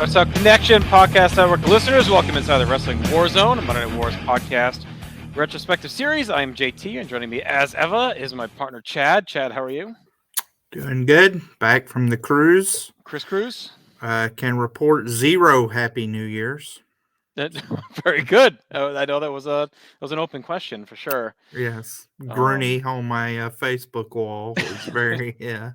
What's up, Connection Podcast Network listeners? Welcome inside the Wrestling War Zone, a Monday Night Wars podcast retrospective series. I am JT, and joining me as ever is my partner Chad. Chad, how are you? Doing good. Back from the cruise. Chris Cruz? Can report 0 Happy New Year's. Very good. I know that was an open question for sure. Yes. Groony on my Facebook wall was very, yeah.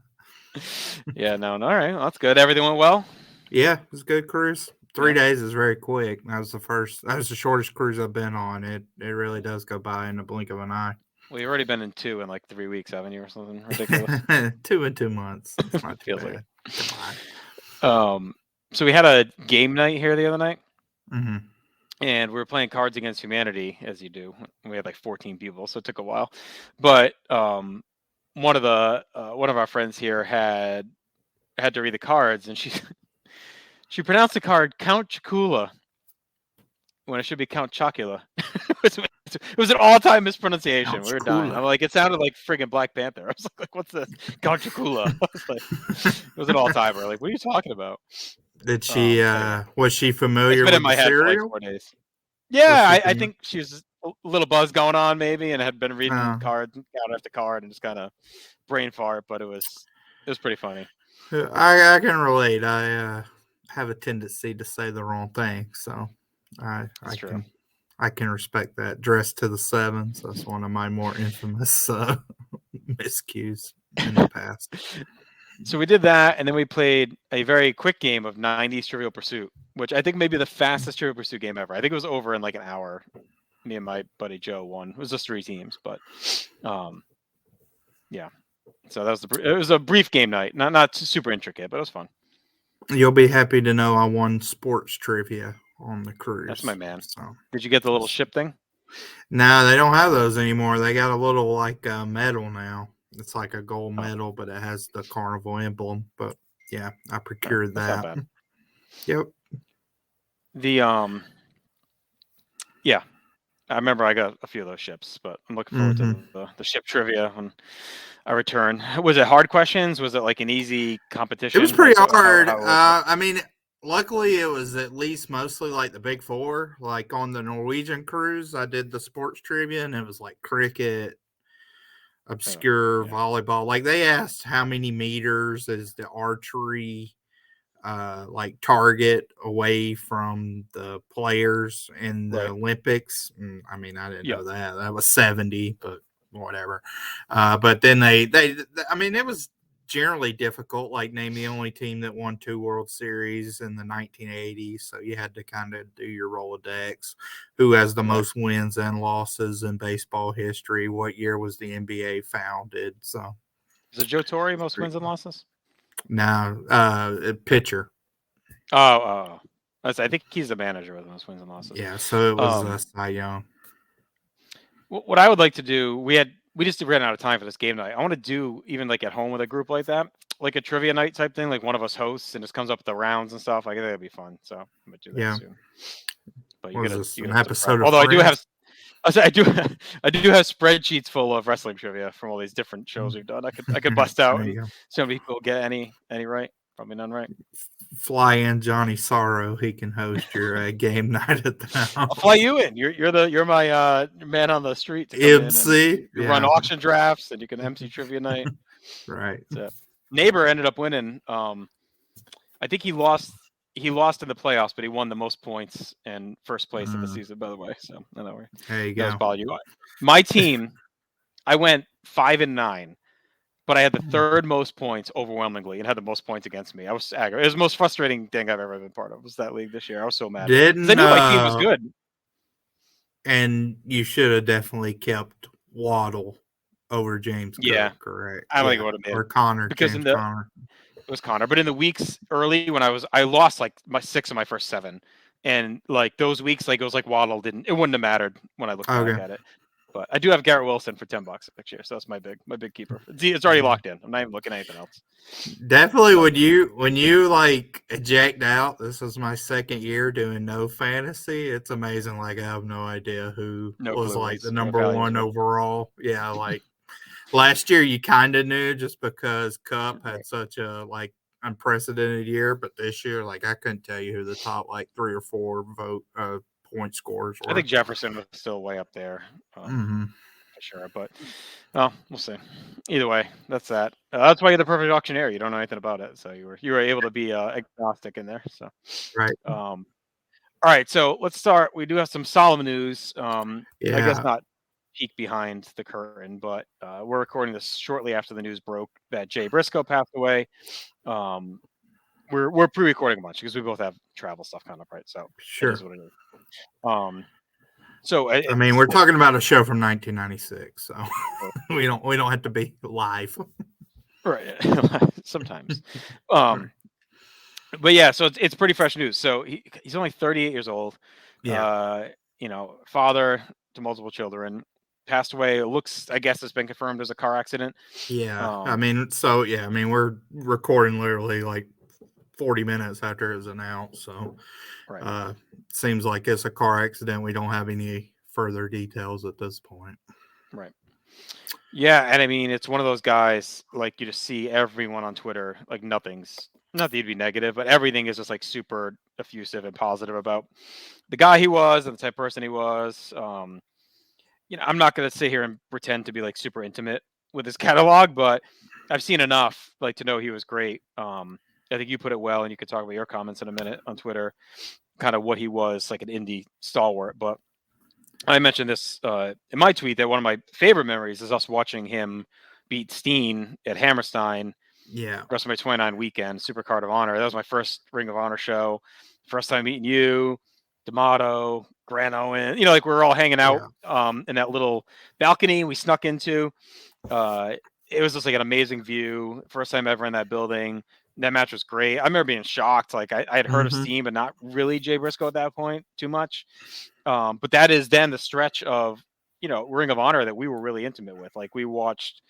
Yeah, no, all right. Well, that's good. Everything went well? Yeah, it was a good cruise. 3 days is very quick. That was the shortest cruise I've been on. It really does go by in the blink of an eye. Well, you've already been in 2 in like 3 weeks, haven't you, or something ridiculous? 2 in 2 months. It's not too bad. So we had a game night here the other night. Mm-hmm. And we were playing Cards Against Humanity, as you do. We had like 14 people, so it took a while. But one of our friends here had to read the cards, and she pronounced the card Count Chocula when it should be Count Chocula. It was an all-time mispronunciation. Count we were dying. I'm like, it sounded like friggin' Black Panther. I was like, what's this? Count Chocula. I was like, it was an all-timer. Like, what are you talking about? Did she? Was she familiar with the cereal? For like 4 days. Yeah, I think she was a little buzz going on maybe, and had been reading cards, card after card, and just kind of brain fart. But it was pretty funny. I can relate. I have a tendency to say the wrong thing, so I can respect that. Dressed to the sevens. That's one of my more infamous miscues in the past. So we did that, and then we played a very quick game of 90s Trivial Pursuit, which I think may be the fastest Trivial Pursuit game ever. I think it was over in like an hour. Me and my buddy Joe won. It was just 3 teams, but yeah. So it was a brief game night, not super intricate, but it was fun. You'll be happy to know I won sports trivia on the cruise. That's my man. So. Did you get the little ship thing? No, they don't have those anymore. They got a little like medal now. It's like a gold medal, but it has the carnival emblem. But yeah, I procured that. Not bad. Yep. Yeah, I remember I got a few of those ships, but I'm looking forward to the ship trivia when I return. Was it hard questions? Was it like an easy competition? It was pretty hard. I mean, luckily it was at least mostly like the big 4. Like on the Norwegian cruise, I did the sports trivia, and it was like cricket, obscure volleyball. Like they asked how many meters is the archery like target away from the players in the Olympics. I mean, I didn't know that was 70, but whatever. But then they I mean, it was generally difficult, like name the only team that won 2 World Series in the 1980s. So you had to kind of do your Rolodex. Who has the most wins and losses in baseball history? What year was the NBA founded? So is it Joe Torre most wins and losses? No, pitcher. Oh. I think he's the manager with the most wins and losses. Yeah, so it was Cy Young. What I would like to do, we just ran out of time for this game night. I want to do even like at home with a group like that, like a trivia night type thing, like one of us hosts and just comes up with the rounds and stuff. I think that'd be fun. So I'm gonna do that soon. But you an episode. Although I do have spreadsheets full of wrestling trivia from all these different shows we've done. I could bust out and see how many people get any right. Probably none right. Fly in Johnny Sorrow. He can host your game night at the house. I'll fly you in. You're my man on the street. MC. You run auction drafts and you can MC trivia night. Right. So, neighbor ended up winning. I think he lost in the playoffs, but he won the most points and first place of the season, by the way. So anyway, there you go. My team, I went 5-9. But I had the 3rd most points overwhelmingly and had the most points against me. I was aggro. It was the most frustrating thing I've ever been part of. Was that league this year? I was so mad. I knew my team was good. And you should have definitely kept Waddle over James Cook, correct? I think it would have been. Or Connor. Because Connor. It was Connor. But in the weeks early when I lost like my 6 of my first 7. And like those weeks, like it was like Waddle it wouldn't have mattered when I looked back at it. But I do have Garrett Wilson for $10 next year, so that's my big keeper. It's already locked in. I'm not even looking at anything else. Definitely, when you like eject out. This is my 2nd year doing no fantasy. It's amazing. Like I have no idea who was like the number 1 overall. Yeah, like last year you kind of knew just because Cup had such a unprecedented year, but this year, like I couldn't tell you who the top like 3 or 4 point scorers I were. think Jefferson was still way up there. Mm-hmm. For sure, but well, we'll see. Either way, that's that. That's why you're the perfect auctioneer. You don't know anything about it, so you were able to be agnostic in there. So, Right. all right. So let's start. We do have some solemn news. I guess Yeah. not peek behind the curtain, but we're recording this shortly after the news broke that Jay Briscoe passed away. Um, we're pre-recording a bunch because we both have travel stuff kind of right. So it is Sure. what it is. Um, so I mean, we're talking about a show from 1996, so we don't have to be live. right. Sometimes. But yeah, so it's pretty fresh news. So he's only 38 years old. Yeah. Father to multiple children, passed away. It looks, I guess, it's been confirmed as a car accident. Yeah. I mean, we're recording literally like 40 minutes after it was announced, so Right. seems like it's a car accident. We don't have any further details at this point. Right. Yeah, and I mean, it's one of those guys like you just see everyone on Twitter, like nothing's not that you'd be negative, but everything is just like super effusive and positive about the guy he was and the type of person he was. I'm not gonna sit here and pretend to be like super intimate with his catalog, but I've seen enough like to know he was great. I think you put it well, and you could talk about your comments in a minute on Twitter, kind of what he was like an indie stalwart. But I mentioned this in my tweet that one of my favorite memories is us watching him beat Steen at Hammerstein Yeah. WrestleMania 29 weekend, Super Card of Honor. That was my first Ring of Honor show. First time meeting you, D'Amato, Grant Owen. Like we were all hanging out Yeah. in that little balcony we snuck into. It was just like an amazing view. First time ever in that building. That match was great. I remember being shocked. Like I had heard of Mm-hmm. Steen, but not really Jay Briscoe at that point too much. But that is then the stretch of Ring of Honor that we were really intimate with. Like we watched.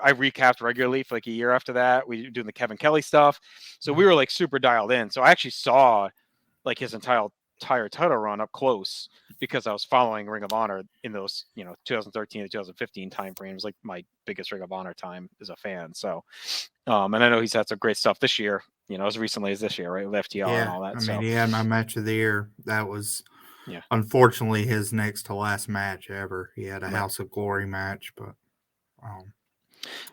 I recapped regularly for like a year after that. We were doing the Kevin Kelly stuff, so we were like super dialed in. So I actually saw like his entire title run up close because I was following Ring of Honor in those 2013 to 2015 time frames. Like my biggest Ring of Honor time as a fan. So, and I know he's had some great stuff this year. As recently as this year, right? With FTR and Yeah. all that. I So mean, he had my match of the year. That was yeah, unfortunately his next to last match ever. He had a right. House of Glory match, but um,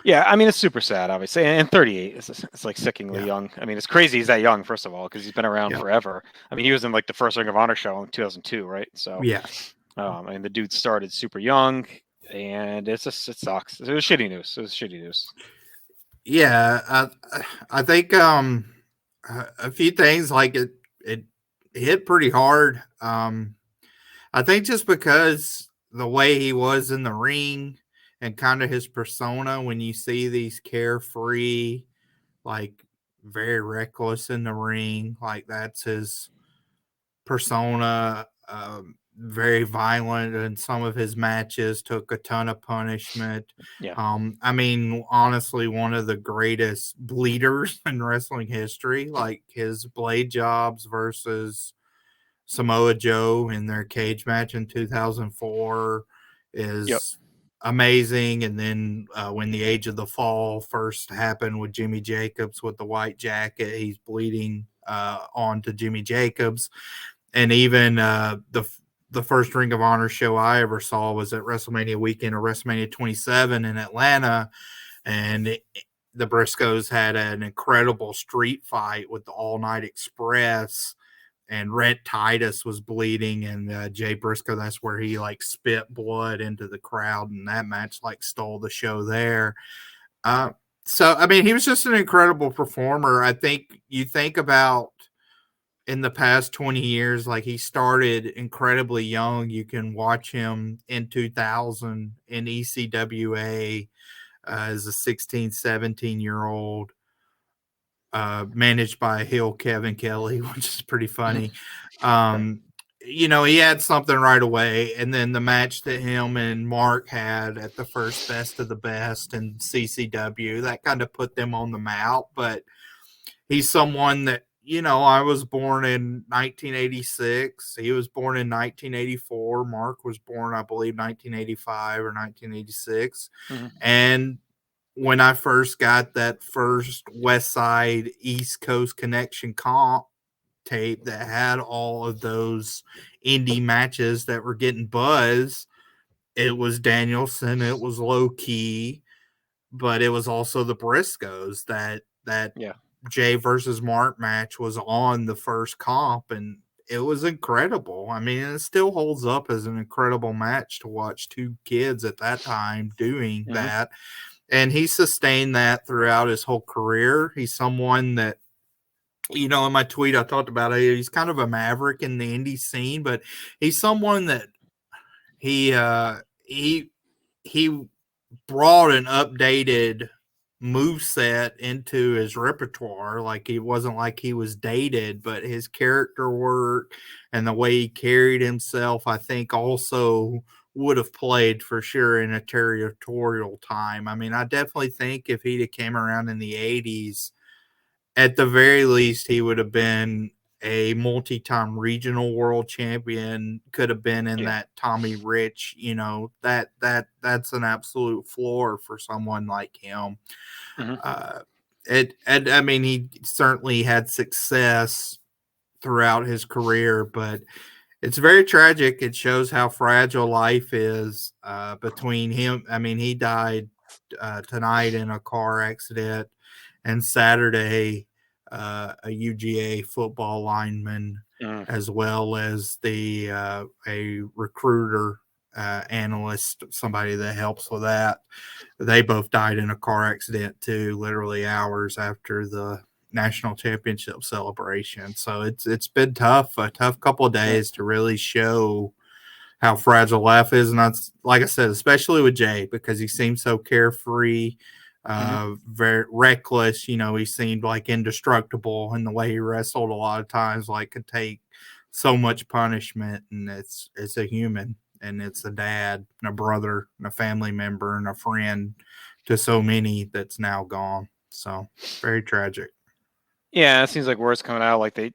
Yeah, I mean it's super sad, obviously, and 38 it's like sickeningly yeah. young. I mean, it's crazy he's that young, first of all, because he's been around Yep. forever. I mean, he was in like the first Ring of Honor show in 2002, right? So, Yeah. I mean, the dude started super young, and it sucks. It was shitty news. It was shitty news. Yeah. I think a few things like it hit pretty hard. I think just because the way he was in the ring and kind of his persona when you see these carefree, like very reckless in the ring, like that's his persona. Very violent in some of his matches, took a ton of punishment. Yeah. I mean, honestly, one of the greatest bleeders in wrestling history, like his blade jobs versus Samoa Joe in their cage match in 2004 Yep. is amazing. And then when the Age of the Fall first happened with Jimmy Jacobs with the white jacket, he's bleeding on to Jimmy Jacobs. And even the first Ring of Honor show I ever saw was at WrestleMania weekend or WrestleMania 27 in Atlanta. And the Briscoes had an incredible street fight with the All Night Express, and Rhett Titus was bleeding, and Jay Briscoe, that's where he like spit blood into the crowd, and that match like stole the show there. So I mean, he was just an incredible performer. I think you think about in the past 20 years, like he started incredibly young. You can watch him in 2000 in ECWA as a 16, 17-year-old. Managed by heel Kevin Kelly, which is pretty funny. Right. He had something right away. And then the match that him and Mark had at the first Best of the Best and CCW, that kind of put them on the map. But he's someone that, I was born in 1986. He was born in 1984. Mark was born, I believe, 1985 or 1986. Mm-hmm. And when I first got that first West Side East Coast Connection comp tape that had all of those indie matches that were getting buzz, it was Danielson, it was Low Key, but it was also the Briscoes. That Yeah. Jay versus Mark match was on the first comp, and it was incredible. I mean, it still holds up as an incredible match to watch two kids at that time doing that. And he sustained that throughout his whole career. He's someone that, in my tweet, I talked about it. He's kind of a maverick in the indie scene, but he's someone that he he brought an updated move set into his repertoire. Like, it wasn't like he was dated, but his character work and the way he carried himself, I think, also would have played for sure in a territorial time. I mean, I definitely think if he'd have came around in the 80s, at the very least, he would have been a multi-time regional world champion, could have been in that Tommy Rich, that's an absolute floor for someone like him. I mean, he certainly had success throughout his career, but it's very tragic. It shows how fragile life is between him. I mean, he died tonight in a car accident, and Saturday, a UGA football lineman, as well as a recruiter, analyst, somebody that helps with that. They both died in a car accident too, literally hours after the national championship celebration. So it's been tough, a tough couple of days to really show how fragile life is. And that's, like I said, especially with Jay, because he seemed so carefree, very reckless. He seemed like indestructible in the way he wrestled a lot of times, like could take so much punishment. And it's a human, and it's a dad and a brother and a family member and a friend to so many that's now gone. So very tragic. Yeah, it seems like words coming out. Like they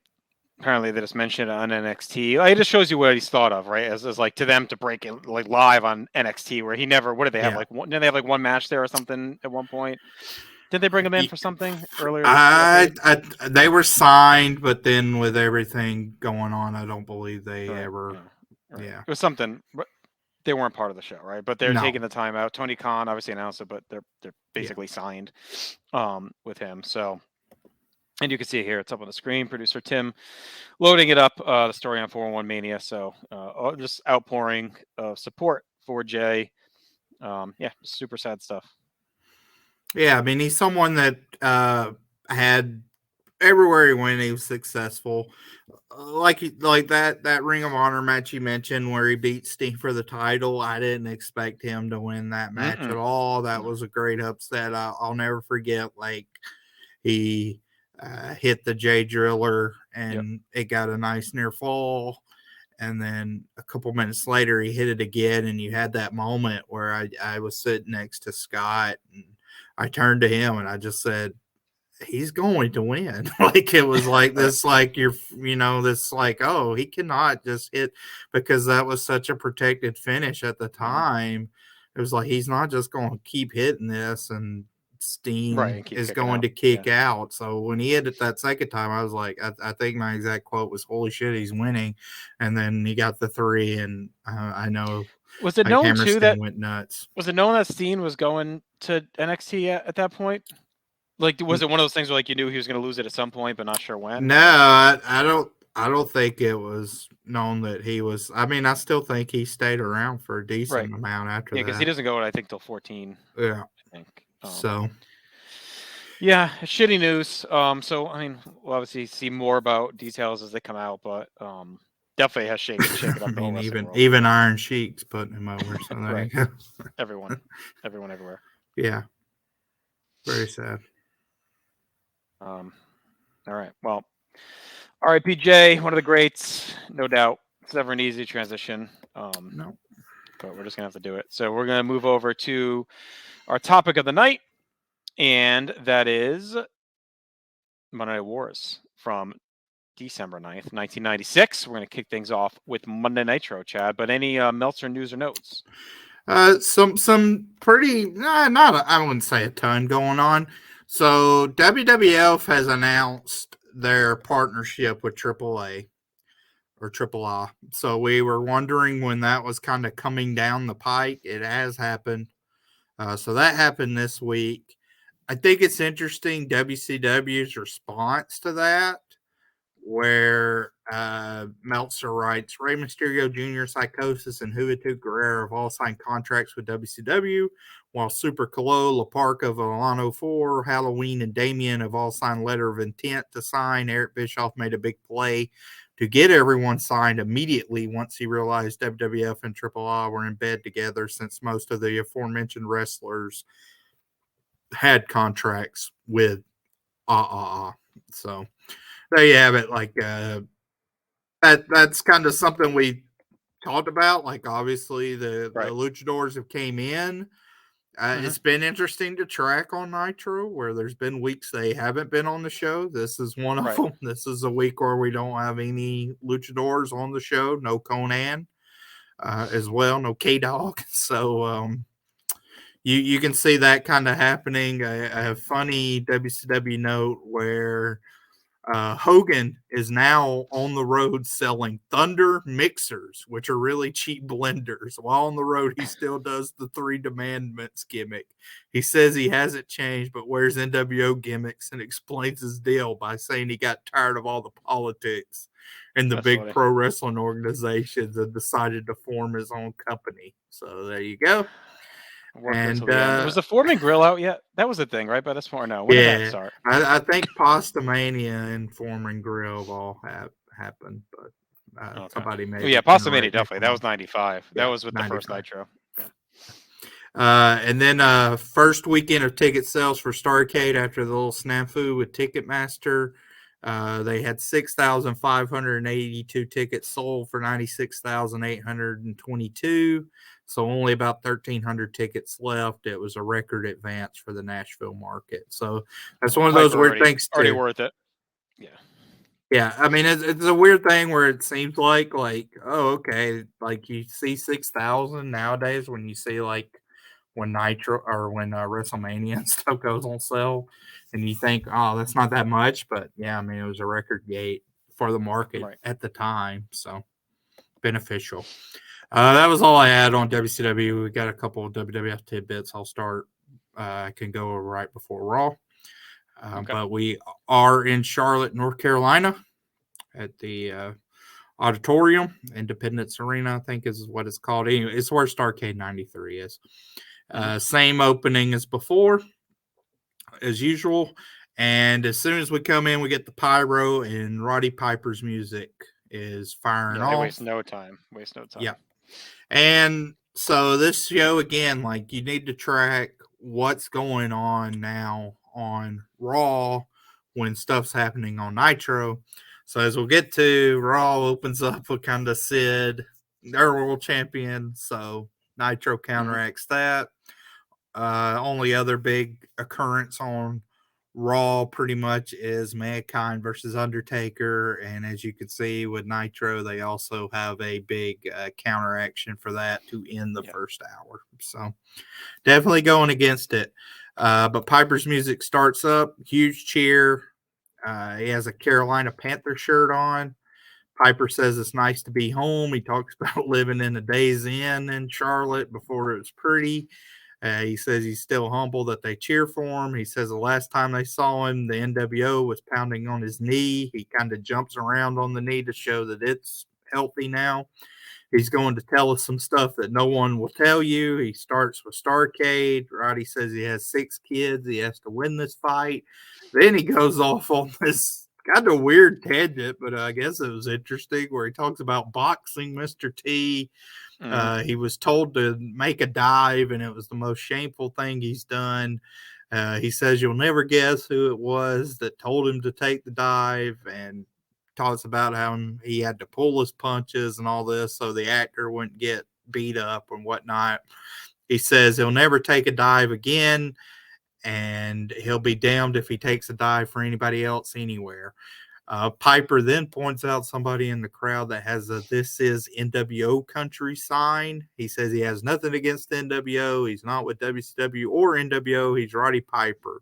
just mentioned it on NXT. Like, it just shows you what he's thought of, right? As like to them to break it like live on NXT, where he never. What did they have? Like, did they have like one match there or something at one point? Did they bring him in for something earlier this decade? They were signed, but then with everything going on, I don't believe they ever. Right. Yeah, It was something. But they weren't part of the show, right? But they're taking the time out. Tony Khan obviously announced it, but they're basically signed with him. So, and you can see it here. It's up on the screen. Producer Tim loading it up. The story on 411 Mania. So just outpouring of support for Jay. Super sad stuff. Yeah, I mean, he's someone that had everywhere he went, he was successful. Like that Ring of Honor match you mentioned, where he beat Sting for the title. I didn't expect him to win that match at all. That was a great upset. I'll never forget. Like, he hit the J Driller, and it got a nice near fall. And then a couple minutes later, he hit it again, and you had that moment where I was sitting next to Scott, and I turned to him and I just said, he's going to win. Like, it was like this, like this, like, oh, he cannot just hit, because that was such a protected finish at the time. It was like, he's not just going to keep hitting this and Steen is going to kick out. So when he hit it that second time, I was like, I think my exact quote was, holy shit, he's winning. And then he got the 3, and I know, was it known too that went nuts. Was it known that Steen was going to NXT at that point? Like, was it one of those things where like you knew he was going to lose it at some point, but not sure when? No, I don't think it was known that he was. I mean, I still think he stayed around for a decent amount after that. Yeah, because he doesn't go, I think, till 14. Yeah, I think. So. Yeah, shitty news. So I mean, we'll obviously see more about details as they come out, but definitely has shaken up. I mean, even Iron Sheik's putting him over. So there you go. Everyone everywhere. Yeah, very sad. All right. Well, RIPJ, one of the greats, no doubt. It's never an easy transition. No. But we're just gonna have to do it. So we're gonna move over to our topic of the night, and that is Monday Night Wars from December 9th, 1996. We're going to kick things off with Monday Nitro, Chad. But any Meltzer news or notes? Some pretty I wouldn't say a ton going on. So WWF has announced their partnership with AAA or Triple I. So we were wondering when that was kind of coming down the pike. It has happened. So that happened this week. I think it's interesting WCW's response to that, where Meltzer writes Rey Mysterio Jr., Psychosis, and Juventud Guerrero have all signed contracts with WCW, while Super Colo, La Parca, Volano 4, Halloween, and Damien have all signed letter of intent to sign. Eric Bischoff made a big play to get everyone signed immediately once he realized WWF and Triple I were in bed together, since most of the aforementioned wrestlers had contracts with So there you have it. Like that's kind of something we talked about. Like obviously the luchadors have came in. It's been interesting to track on Nitro, where there's been weeks they haven't been on the show. This is one of them. This is a week where we don't have any luchadors on the show. No Conan as well. No K-Dog. So you can see that kind of happening. A funny WCW note where Hogan is now on the road selling Thunder mixers, which are really cheap blenders. While on the road, he still does the Three Demandments gimmick. He says he hasn't changed, but wears NWO gimmicks and explains his deal by saying he got tired of all the politics in the big pro wrestling organizations and decided to form his own company. So there you go. And was the Foreman Grill out yet? That was the thing, right? By this point, no. When did that start? I think Pastamania and Foreman Grill have all happened, but somebody made. Yeah, Pastamania definitely. That was 95. That was with 95. The first Nitro. Yeah. And then first weekend of ticket sales for Starrcade after the little snafu with Ticketmaster. They had 6,582 tickets sold for 96,822. So only about 1,300 tickets left. It was a record advance for the Nashville market. So that's one of those weird things. Already worth it. Yeah. Yeah. I mean, it's a weird thing where it seems like, oh, okay. Like you see 6,000 nowadays when you see when Nitro or when WrestleMania and stuff goes on sale, and you think, oh, that's not that much. But yeah, I mean, it was a record gate for the market at the time. So beneficial. That was all I had on WCW. We got a couple of WWF tidbits. I'll start. I can go right before Raw. But we are in Charlotte, North Carolina at the Auditorium, Independence Arena, I think is what it's called. Anyway, it's where Starrcade 93 is. Same opening as before, as usual. And as soon as we come in, we get the pyro and Roddy Piper's music is firing off. Waste no time. Yeah. And so this show, again, like you need to track what's going on now on Raw when stuff's happening on Nitro. So as we'll get to, Raw opens up with kind of Sid, their world champion. So Nitro counteracts that. Only other big occurrence on Raw pretty much is Mankind versus Undertaker. And as you can see with Nitro, they also have a big counter action for that to end the first hour. So definitely going against it. But Piper's music starts up, huge cheer. He has a Carolina Panther shirt on. Piper says it's nice to be home. He talks about living in a Days Inn in Charlotte before it was pretty. He says he's still humble that they cheer for him. He says the last time they saw him, the NWO was pounding on his knee. He kind of jumps around on the knee to show that it's healthy now. He's going to tell us some stuff that no one will tell you. He starts with Starrcade. Roddy says he has 6 kids. He has to win this fight. Then he goes off on this kind of weird tangent, but I guess it was interesting, where he talks about boxing Mr. T. He was told to make a dive, and it was the most shameful thing he's done. He says you'll never guess who it was that told him to take the dive, and talks about how he had to pull his punches and all this so the actor wouldn't get beat up and whatnot. He says he'll never take a dive again, and he'll be damned if he takes a dive for anybody else anywhere. Piper then points out somebody in the crowd that has a "This is NWO country" sign. He says he has nothing against NWO. He's not with WCW or NWO. He's Roddy Piper.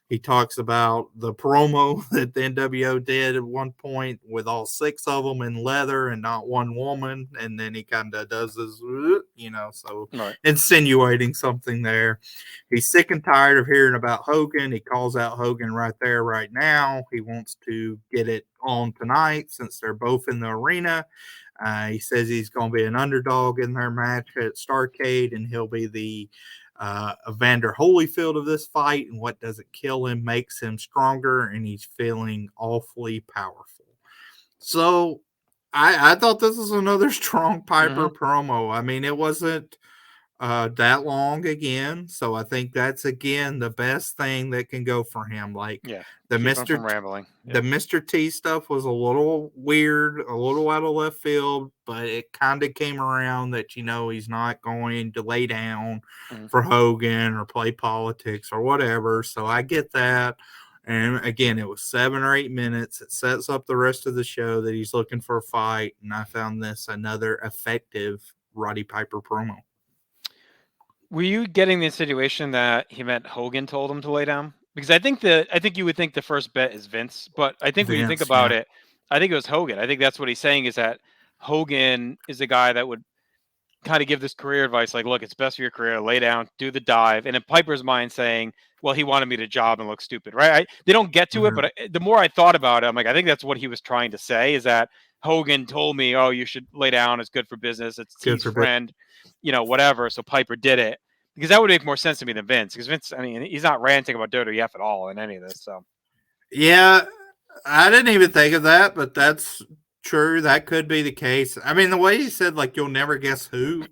He talks about the promo that the NWO did at one point with all 6 of them in leather and not one woman. And then he kind of does this, so Right. insinuating something there. He's sick and tired of hearing about Hogan. He calls out Hogan right there, right now. He wants to get it on tonight since they're both in the arena. He says he's going to be an underdog in their match at Starrcade, and he'll be the Evander Holyfield of this fight, and what doesn't kill him makes him stronger, and he's feeling awfully powerful. So I thought this was another strong Piper promo. I mean, it wasn't that long again, so I think that's again the best thing that can go for him. Like the Mr. Rambling. The Mr. T stuff was a little weird, a little out of left field, but it kind of came around that he's not going to lay down for Hogan or play politics or whatever. So I get that. And again, it was 7 or 8 minutes. It sets up the rest of the show that he's looking for a fight, and I found this another effective Roddy Piper promo. Were you getting the insinuation that he meant Hogan told him to lay down? Because I think you would think the first bet is Vince, but I think when you think about it, I think it was Hogan. I think that's what he's saying, is that Hogan is the guy that would kind of give this career advice, like, look, it's best for your career, lay down, do the dive. And in Piper's mind saying, well, he wanted me to job and look stupid, right? They don't get to it, but the more I thought about it, I'm like, I think that's what he was trying to say, is that Hogan told me, oh, you should lay down, it's good for business, it's T's friend, whatever. So Piper did it. Because that would make more sense to me than Vince. Because Vince, I mean, he's not ranting about WWF at all in any of this. So, yeah, I didn't even think of that, but that's true. That could be the case. I mean, the way he said, like, you'll never guess who,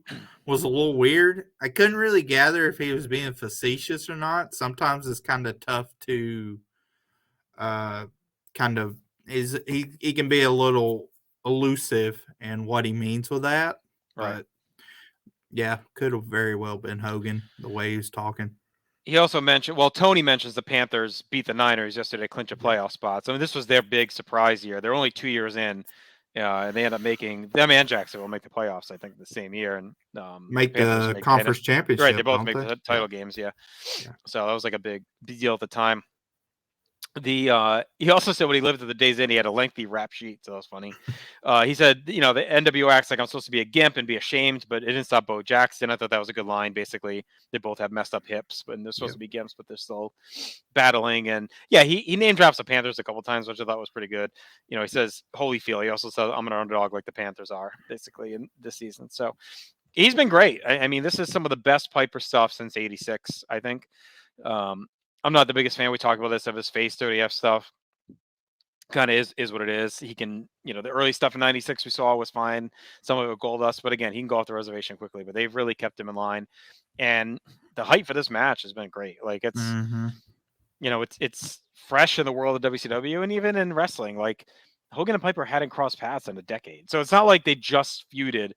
was a little weird. I couldn't really gather if he was being facetious or not. Sometimes it's kind of tough to he can be a little elusive in what he means with that. right. But yeah, could have very well been Hogan, the way he was talking. He also mentioned, Tony mentions the Panthers beat the Niners yesterday to clinch a playoff spot. So, I mean, this was their big surprise year. They're only 2 years in, and they end up making, them and Jacksonville make the playoffs, I think, the same year. And make the conference championship. Right, they both make the title games, yeah. So that was like a big deal at the time. He also said when he lived at the Days Inn, he had a lengthy rap sheet, so that was funny. He said, the NWO acts like I'm supposed to be a gimp and be ashamed, but it didn't stop Bo Jackson. I thought that was a good line. Basically, they both have messed up hips, but they're supposed to be gimps, but they're still battling. And yeah, he name drops the Panthers a couple times, which I thought was pretty good. He says Holyfield. He also says I'm an underdog like the Panthers are, basically, in this season. So he's been great. I mean, this is some of the best Piper stuff since '86, I think. I'm not the biggest fan. We talked about this of his face WWF stuff. Kind of is what it is. He can, the early stuff in '96 we saw was fine. Some of it Goldust, but again, he can go off the reservation quickly. But they've really kept him in line, and the hype for this match has been great. Like it's, it's fresh in the world of WCW and even in wrestling. Like Hogan and Piper hadn't crossed paths in a decade, so it's not like they just feuded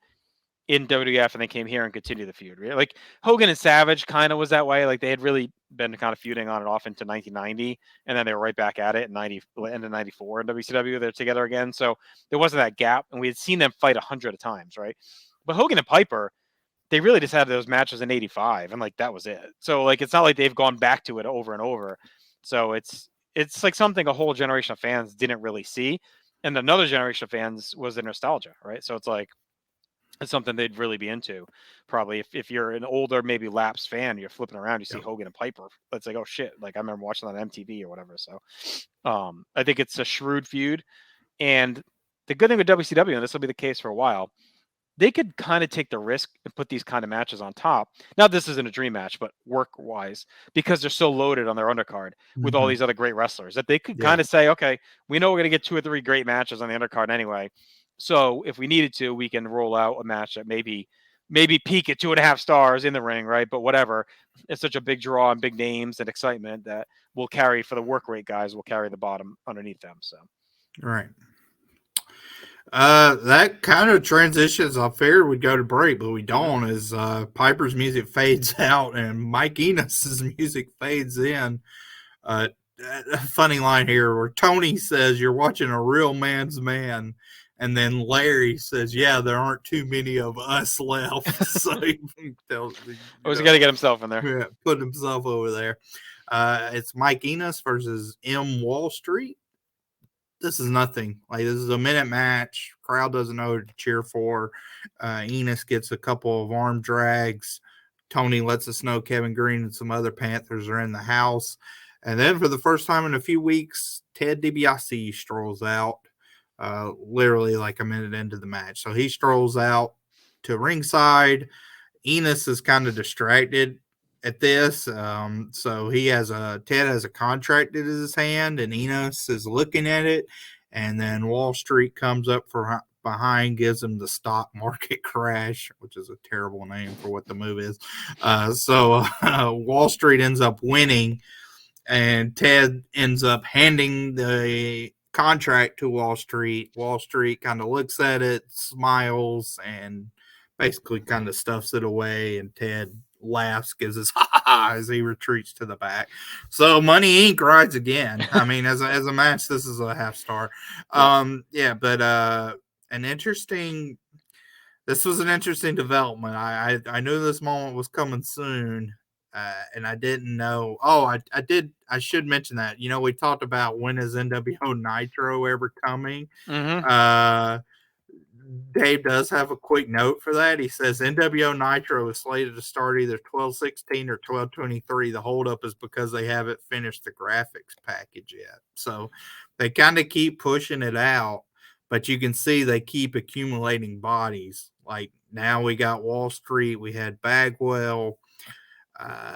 in WWF and they came here and continued the feud. Right? Like Hogan and Savage kind of was that way. Like they had really been kind of feuding on and off into 1990, and then they were right back at it in end of '94 in WCW. They're together again, so there wasn't that gap, and we had seen them fight 100 times, right? But Hogan and Piper, they really just had those matches in '85, and like that was it. So like it's not like they've gone back to it over and over. So it's like something a whole generation of fans didn't really see, and another generation of fans was the nostalgia, right? So it's like, it's something they'd really be into. Probably if you're an older, maybe lapsed fan, you're flipping around, you see Hogan and Piper. It's like, oh shit. Like I remember watching that on MTV or whatever. So I think it's a shrewd feud. And the good thing with WCW, and this will be the case for a while, they could kind of take the risk and put these kind of matches on top. Now, this isn't a dream match, but work-wise, because they're so loaded on their undercard with all these other great wrestlers, that they could kind of say, okay, we know we're going to get 2 or 3 great matches on the undercard anyway. So if we needed to, we can roll out a match that maybe peak at 2.5 stars in the ring, right? But whatever, it's such a big draw and big names and excitement that will carry for the work rate guys, will carry the bottom underneath them. So, right. That kind of transitions. I figured we'd go to break, but we don't. As Piper's music fades out and Mike Enos's music fades in. a funny line here where Tony says you're watching a real man's man, and then Larry says, "Yeah, there aren't too many of us left." So he tells, He's got to get himself in there. yeah, put himself over there. It's Mike Enos versus M Wall Street. This is nothing. Like, this is a minute match. Crowd doesn't know who to cheer for. Enos gets a couple of arm drags. Tony lets us know Kevin Green and some other Panthers are in the house. And then for the first time in a few weeks, Ted DiBiase strolls out, literally like a minute into the match. So he strolls out to ringside. Enos is kind of distracted at this. So Ted has a contract in his hand, and Enos is looking at it. And then Wall Street comes up from behind, gives him the stock market crash, which is a terrible name for what the move is. So Wall Street ends up winning, and Ted ends up handing the contract to Wall Street. Wall Street kind of looks at it, smiles, and basically kind of stuffs it away, and Ted laughs, gives his ha ha as he retreats to the back. So Money Inc. rides again. I mean, as a match, this is a half star. But this was an interesting development. I knew this moment was coming soon. And I didn't know. Oh, I did. I should mention that. You know, we talked about when is NWO Nitro ever coming. Mm-hmm. Dave does have a quick note for that. He says NWO Nitro is slated to start either 12/16 or 12/23. The holdup is because they haven't finished the graphics package yet. So they kind of keep pushing it out, but you can see they keep accumulating bodies. Like now we got Wall Street, we had Bagwell.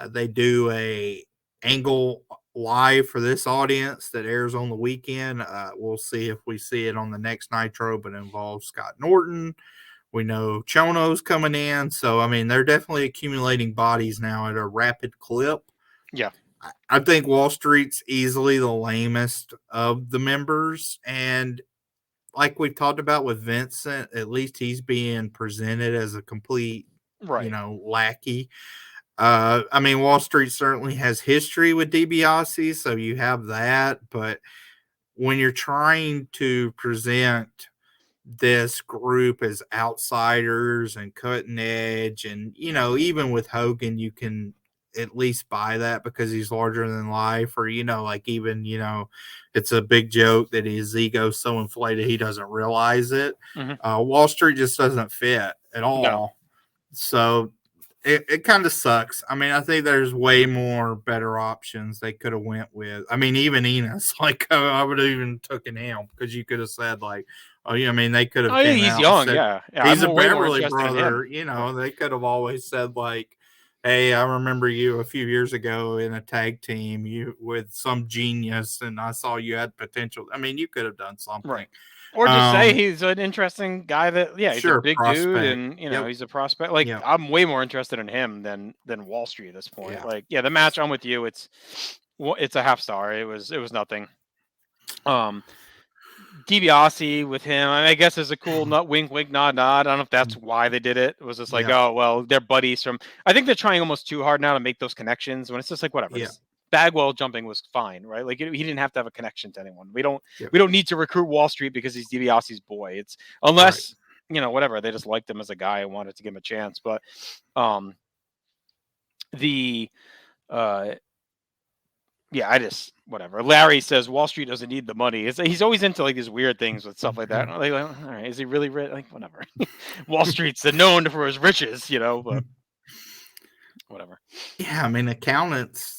They do a angle live for this audience that airs on the weekend. We'll see if we see it on the next Nitro, but it involves Scott Norton. We know Chono's coming in. So, I mean, they're definitely accumulating bodies now at a rapid clip. Yeah. I think Wall Street's easily the lamest of the members. And like we talked about with Vincent, at least he's being presented as a complete, Right. lackey. I mean, Wall Street certainly has history with DiBiase, so you have that. But when you're trying to present this group as outsiders and cutting edge, and even with Hogan, you can at least buy that because he's larger than life, or like even it's a big joke that his ego's so inflated he doesn't realize it. Mm-hmm. Wall Street just doesn't fit at all. No. So it kind of sucks. I mean, I think there's way more better options they could have went with. I mean, even Enos, like I would have even taken him because you could have said like, oh yeah, I mean they could have Oh yeah, came he's out young. and said, Yeah. he's I'm a way more Beverly interested in brother. him. They could have always said like, hey, I remember you a few years ago in a tag team you with some genius, and I saw you had potential. I mean, you could have done something. Right. Or just say he's an interesting guy that, he's a big prospect. dude and, he's a prospect. Like, I'm way more interested in him than Wall Street at this point. Yeah. Like, the match, I'm with you. It's a half star. It was nothing. DiBiase with him, I guess is a cool wink, wink, nod, nod. I don't know if that's why they did it. It was just like, oh, well, they're buddies from, I think they're trying almost too hard now to make those connections when it's just like, whatever. Yeah. Bagwell jumping was fine, right? Like he didn't have to have a connection to anyone. We don't need to recruit Wall Street because he's DiBiase's boy. It's unless whatever, they just liked him as a guy and wanted to give him a chance. But I just whatever. Larry says Wall Street doesn't need the money. He's always into like these weird things with stuff like that. Like, all right, is he really rich? Like, whatever. Wall Street's known for his riches, but whatever. Yeah, I mean, accountants.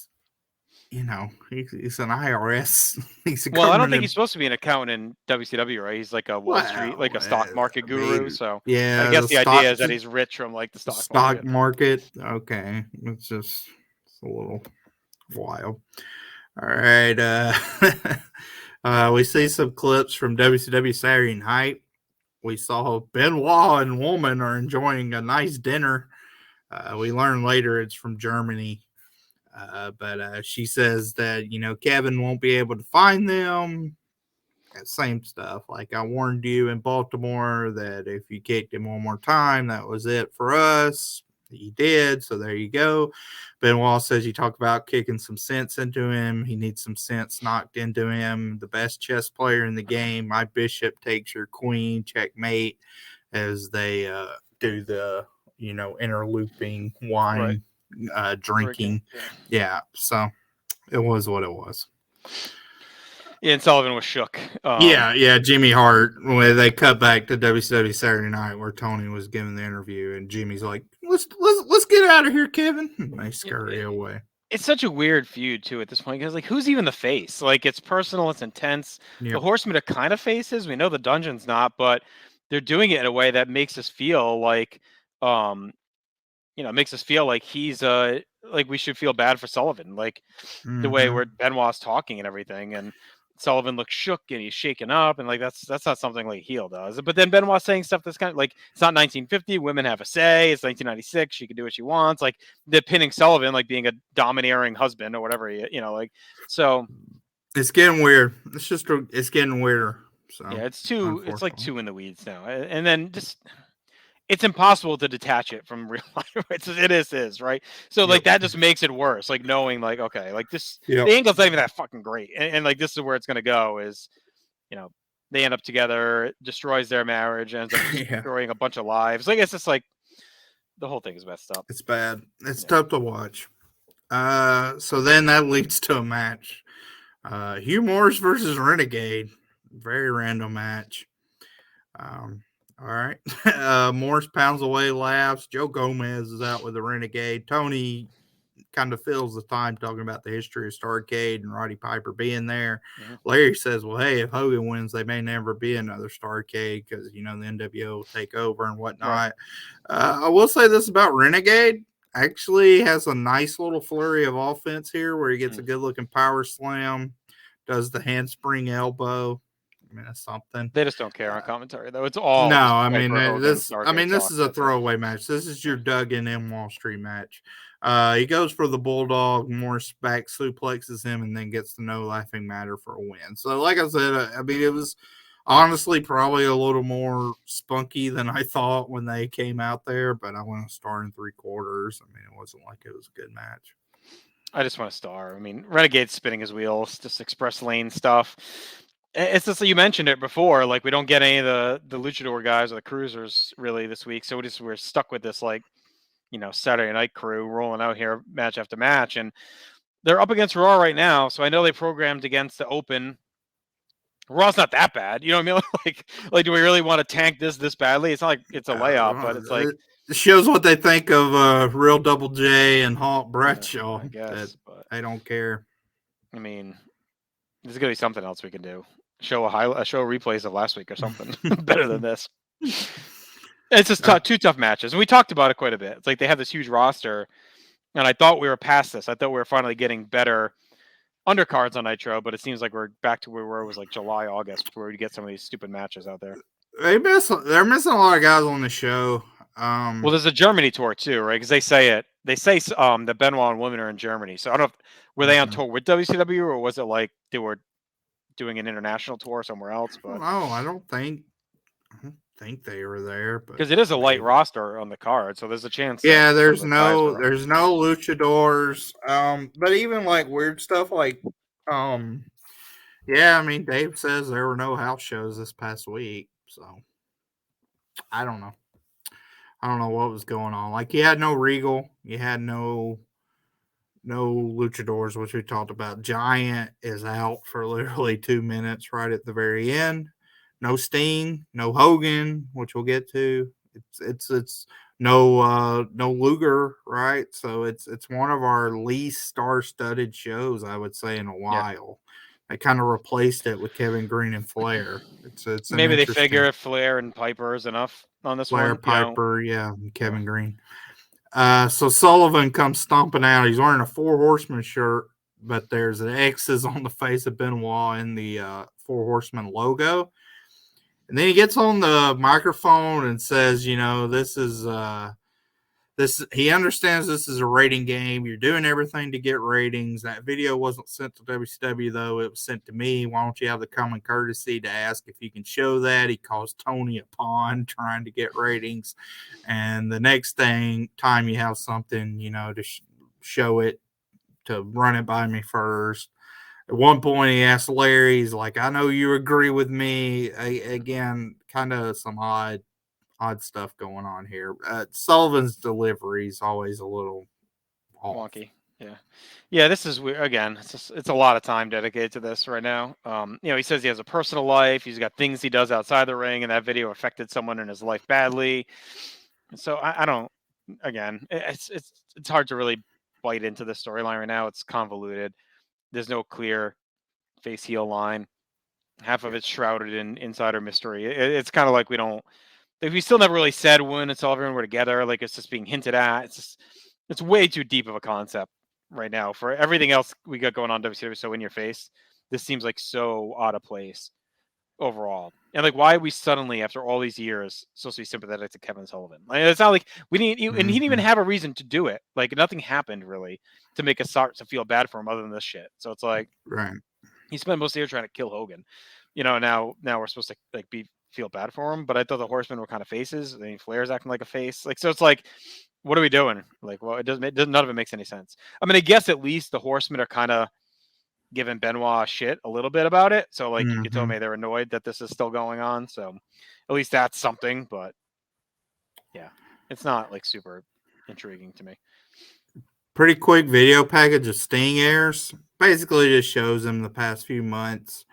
He's an IRS. I don't think he's supposed to be an accountant in WCW, right? He's like a Wall Street, like a stock market guru. So I guess the idea is that he's rich from like the stock market. Okay, it's a little wild. All right, we see some clips from WCW Saturday Night. We saw Benoit and Woman are enjoying a nice dinner. We learn later it's from Germany. But she says that, Kevin won't be able to find them. Same stuff. Like, I warned you in Baltimore that if you kicked him one more time, that was it for us. he did. So there you go. Benoit says you talk about kicking some sense into him. He needs some sense knocked into him. The best chess player in the game. My bishop takes your queen. Checkmate. As they do the interlooping wine drinking. Yeah. So it was what it was. Yeah, and Sullivan was shook. Yeah, Jimmy Hart, when they cut back to WCW Saturday Night where Tony was giving the interview, and Jimmy's like, let's get out of here, Kevin. And they scurry away. It's such a weird feud too at this point, because like, who's even the face? Like, it's personal, it's intense. Yep. The Horsemen are kind of faces. We know the Dungeon's not, but they're doing it in a way that makes us feel like makes us feel like he's like we should feel bad for Sullivan, like the way where Benoit's talking and everything, and Sullivan looks shook and he's shaken up, and like that's not something like heel does. But then Benoit's saying stuff that's kind of like, it's not 1950, women have a say, it's 1996, she can do what she wants. Like, they're pinning Sullivan like being a domineering husband or whatever, like, so it's getting weird. It's getting weirder. So yeah, it's like too in the weeds now, and then just. It's impossible to detach it from real life. It is, right? So, like, that just makes it worse. Like, knowing, like, okay, like this, the angle's not even that fucking great. And like, this is where it's going to go is, they end up together, destroys their marriage, ends up destroying a bunch of lives. Like, it's just like, the whole thing is messed up. It's bad. It's tough to watch. So then that leads to a match. Hugh Morris versus Renegade. Very random match. All right. Morris pounds away, laughs. Joe Gomez is out with the Renegade. Tony kind of fills the time talking about the history of Starrcade and Roddy Piper being there. Mm-hmm. Larry says, well, hey, if Hogan wins, they may never be another Starrcade because, the NWO will take over and whatnot. Right. I will say this about Renegade. Actually has a nice little flurry of offense here where he gets a good-looking power slam, does the handspring elbow. I mean, that's something. They just don't care on commentary, though. It's all no. I mean, this is a throwaway match. This is your Duggan and Wall Street match. He goes for the Bulldog. Morris back suplexes him and then gets the no laughing matter for a win. So, like I said, I mean, it was honestly probably a little more spunky than I thought when they came out there. But I went a star and 3/4. I mean, it wasn't like it was a good match. I just want a star. I mean, Renegade's spinning his wheels, just express lane stuff. It's just, you mentioned it before, like, we don't get any of the luchador guys or the cruisers really this week, so we're stuck with this, like, Saturday night crew rolling out here match after match, and they're up against Raw right now, so I know they programmed against the Open. Raw's not that bad, you know what I mean? Like, do we really want to tank this badly? It's not like it's a layup, but it's like, it shows what they think of Real Double J and Hawk Bradshaw. I guess, but I don't care. I mean, there's gonna be something else we can do. Show replays of last week or something better than this. It's just two tough matches, and we talked about it quite a bit. It's like they have this huge roster, and I thought we were past this. I thought we were finally getting better undercards on Nitro, but it seems like we're back to where it was like July, August, where we get some of these stupid matches out there. They're missing a lot of guys on the show. Well, there's a Germany tour too, right? Because they say the Benoit and women are in Germany. So I don't know were they on tour with WCW, or was it like they were doing an international tour somewhere else? But no, I don't think they were there, because it is a light roster on the card, so there's a chance. Yeah, there's no luchadors. But even like weird stuff like yeah, I mean, Dave says there were no house shows this past week, so I don't know. I don't know what was going on. Like, you had no Regal, you had no luchadors, which we talked about. Giant is out for literally 2 minutes right at the very end. No Sting, no Hogan, which we'll get to. It's no Luger, right? So it's one of our least star-studded shows, I would say, in a while. They kind of replaced it with Kevin Green and Flair. It's maybe they figure if Flair and Piper is enough on this Flair, one. Piper, and Kevin Green. So Sullivan comes stomping out. He's wearing a Four Horsemen shirt, but there's an X's on the face of Benoit in the Four Horsemen logo. And then he gets on the microphone and says, this is he understands this is a rating game. You're doing everything to get ratings. That video wasn't sent to WCW though; it was sent to me. Why don't you have the common courtesy to ask if you can show that? He calls Tony a pawn trying to get ratings, and the next time you have something, to show it, to run it by me first. At one point, he asked Larry, he's like, "I know you agree with me." Again, kind of some odd stuff going on here. Sullivan's delivery is always a little off. Wonky. Yeah. This is weird. Again, it's a lot of time dedicated to this right now. He says he has a personal life. He's got things he does outside the ring, and that video affected someone in his life badly. So I don't. Again, it's hard to really bite into the storyline right now. It's convoluted. There's no clear face heel line. Half of it's shrouded in insider mystery. It's kind of like we still never really said when it's all everyone were together. Like it's just being hinted at. It's way too deep of a concept right now for everything else we got going on WCW. So in your face, this seems like so out of place overall. And like, why are we suddenly, after all these years, supposed to be sympathetic to Kevin Sullivan? Like, it's not like we didn't, and he didn't even have a reason to do it. Like nothing happened really to make us start to feel bad for him other than this shit. So it's like, right. He spent most of the year trying to kill Hogan. Now we're supposed to like feel bad for him, but I thought the Horsemen were kind of faces. I mean, Flair's acting like a face. Like, so it's like, what are we doing? Like, well, it doesn't none of it makes any sense. I mean, I guess at least the Horsemen are kind of giving Benoit shit a little bit about it. So like, you could tell me they're annoyed that this is still going on. So at least that's something. But yeah, it's not like super intriguing to me. Pretty quick video package of Sting airs. Basically, just shows him the past few months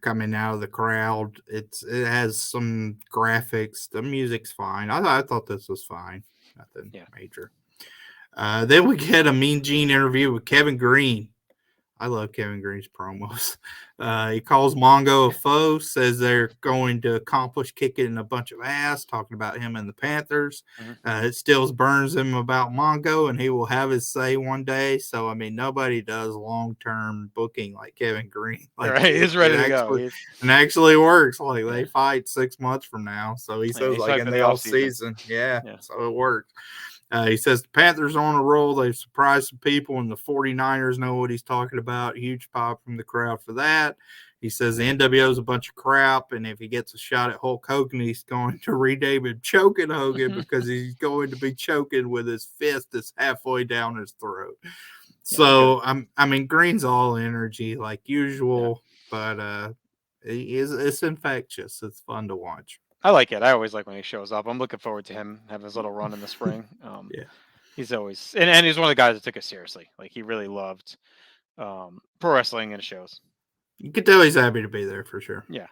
coming out of the crowd. It has some graphics. The music's fine. I thought this was fine. Nothing major. Then we get a Mean Gene interview with Kevin Green. I love Kevin Green's promos. He calls Mongo a foe, says they're going to accomplish kicking a bunch of ass, talking about him and the Panthers. It still burns him about Mongo, and he will have his say one day. So, I mean, nobody does long-term booking like Kevin Green. Like, right, he's ready to go. And actually works. Like, they fight 6 months from now. So he says, like, in the off-season. Yeah, so it works. He says the Panthers are on a roll. They've surprised some people, and the 49ers know what he's talking about. Huge pop from the crowd for that. He says the NWO is a bunch of crap, and if he gets a shot at Hulk Hogan, he's going to rename him Choking Hogan because he's going to be choking with his fist that's halfway down his throat. So, I mean, Green's all energy like usual, but it's infectious. It's fun to watch. I like it. I always like when he shows up. I'm looking forward to him having his little run in the spring. He's always and he's one of the guys that took it seriously. Like he really loved pro wrestling and shows. You could tell he's happy to be there for sure. Yeah.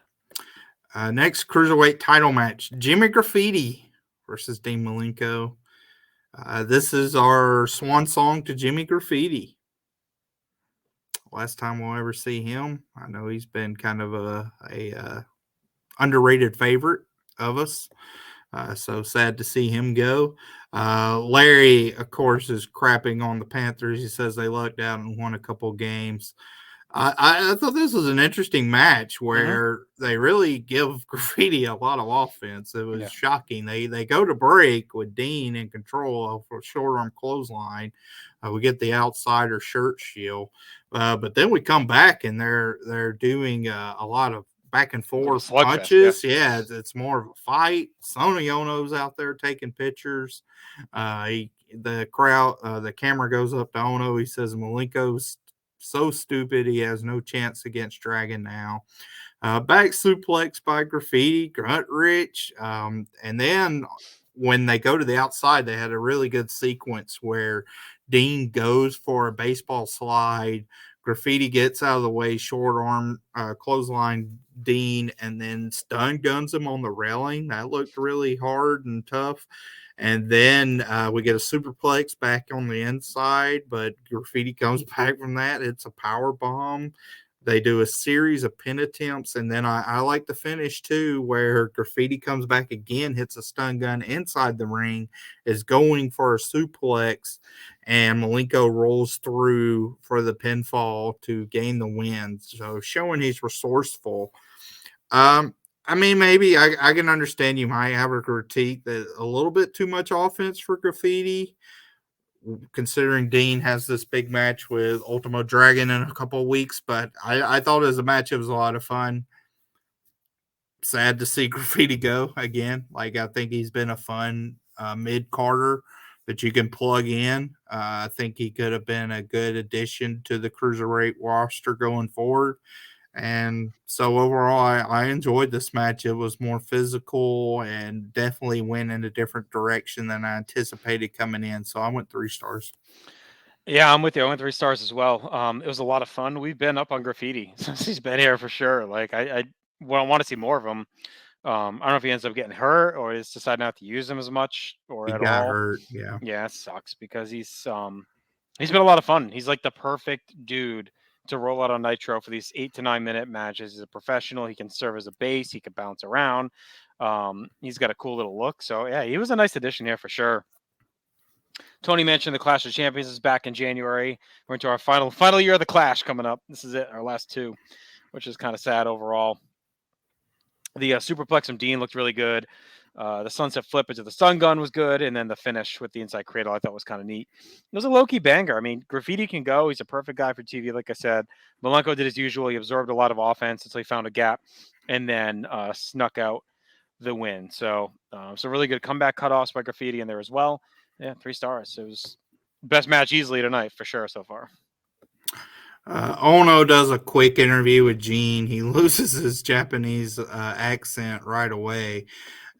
Next cruiserweight title match: Jimmy Graffiti versus Dean Malenko. This is our swan song to Jimmy Graffiti. Last time we'll ever see him. I know he's been kind of a underrated favorite of us. So sad to see him go. Larry, of course, is crapping on the Panthers. He says they lucked out and won a couple games. I thought this was an interesting match where they really give Graffiti a lot of offense. It was shocking. They go to break with Dean in control for a short arm clothesline. We get the outsider shirt shield, but then we come back and they're doing a lot of back and forth punches. Yeah, it's more of a fight. Sonny Ono's out there taking pictures. The camera goes up to Ono. He says Malenko's so stupid he has no chance against Dragon now. Back suplex by Graffiti, Grunt Rich. And then when they go to the outside, they had a really good sequence where Dean goes for a baseball slide. Graffiti gets out of the way, short arm clothesline Dean, and then stun guns him on the railing. That looked really hard and tough. And then we get a superplex back on the inside, but Graffiti comes back from that. It's a power bomb. They do a series of pin attempts, and then I like the finish too, where Graffiti comes back again, hits a stun gun inside the ring, is going for a suplex, and Malenko rolls through for the pinfall to gain the win. So showing he's resourceful. I mean, maybe I can understand you might have a critique that a little bit too much offense for Graffiti, considering Dean has this big match with Ultimo Dragon in a couple of weeks. But I thought as a match, it was a lot of fun. Sad to see Graffiti go again. Like, I think he's been a fun mid Carter that you can plug in. I think he could have been a good addition to the cruiserweight roster going forward. And so overall, I enjoyed this match. It was more physical and definitely went in a different direction than I anticipated coming in. So I went 3 stars. Yeah, I'm with you. I went 3 stars as well. It was a lot of fun. We've been up on Graffiti since he's been here for sure. Like I want to see more of him. I don't know if he ends up getting hurt or he's decided not to use him as much or He at got all. hurt. Yeah. Yeah, it sucks because he's been a lot of fun. He's like the perfect dude to roll out on Nitro for these 8 to 9 minute matches. He's a professional. He can serve as a base. He can bounce around. He's got a cool little look. So yeah, he was a nice addition here for sure. Tony mentioned the Clash of Champions is back in January. We're into our final year of the Clash coming up. This is it, our last two, which is kind of sad overall. The superplex from Dean looked really good. The sunset flip into the stun gun was good, and then the finish with the inside cradle I thought was kind of neat. It was a low-key banger. I mean, Graffiti can go. He's a perfect guy for TV, like I said. Malenko did his usual. He absorbed a lot of offense until he found a gap, and then snuck out the win. So, really good comeback cutoffs by Graffiti in there as well. Yeah, 3 stars. It was best match easily tonight for sure so far. Ono does a quick interview with Gene. He loses his Japanese accent right away,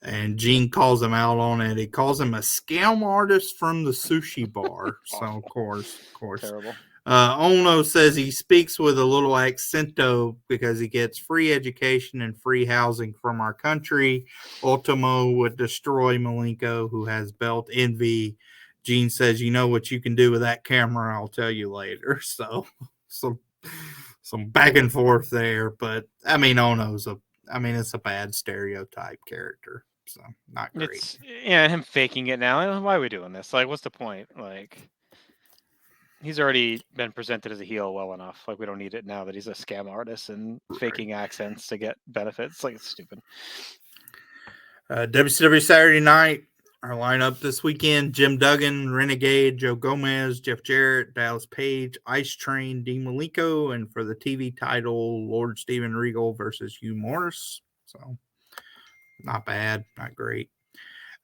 and Gene calls him out on it. He calls him a scam artist from the sushi bar. So, of course. Terrible. Ono says he speaks with a little accento because he gets free education and free housing from our country. Ultimo would destroy Malenko, who has belt envy. Gene says, "You know what you can do with that camera? I'll tell you later." So some back and forth there, but I mean, it's a bad stereotype character, so not great. Him faking it now. Why are we doing this? Like, what's the point? Like, he's already been presented as a heel well enough. Like, we don't need it now that he's a scam artist and faking accents to get benefits. Like, it's stupid. WCW Saturday Night, our lineup this weekend: Jim Duggan, Renegade, Joe Gomez, Jeff Jarrett, Dallas Page, Ice Train, Dean Malenko, and for the TV title, Lord Steven Regal versus Hugh Morris. So, not bad, not great.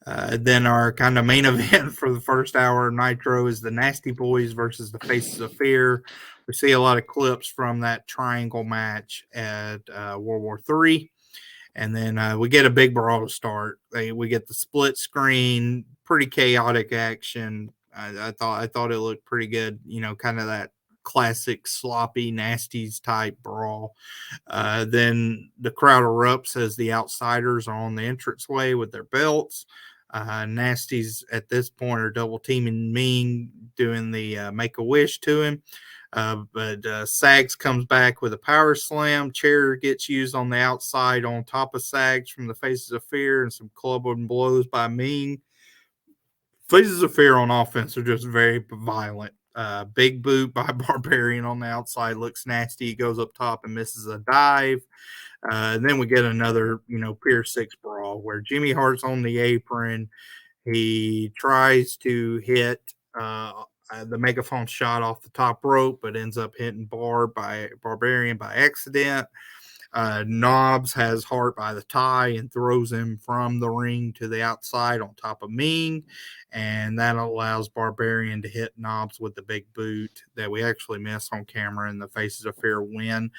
Then our kind of main event for the first hour of Nitro is the Nasty Boys versus the Faces of Fear. We see a lot of clips from that triangle match at World War III. And then we get a big brawl to start. We get the split screen, pretty chaotic action. I thought it looked pretty good. You know, kind of that classic sloppy nasties type brawl. Then the crowd erupts as the outsiders are on the entranceway with their belts. Nasties at this point are double teaming Ming, doing the make a wish to him. But Sags comes back with a power slam. Chair gets used on the outside on top of Sags from the Faces of Fear, and some club and blows by Ming. Faces of Fear on offense are just very violent. Big boot by Barbarian on the outside looks nasty. He goes up top and misses a dive. And then we get another, Pier 6 brawl where Jimmy Hart's on the apron. He tries to hit the megaphone shot off the top rope, but ends up hitting Barbarian by accident. Knobs has Hart by the tie and throws him from the ring to the outside on top of Ming, and that allows Barbarian to hit Knobs with the big boot that we actually miss on camera, and the Faces of Fear win.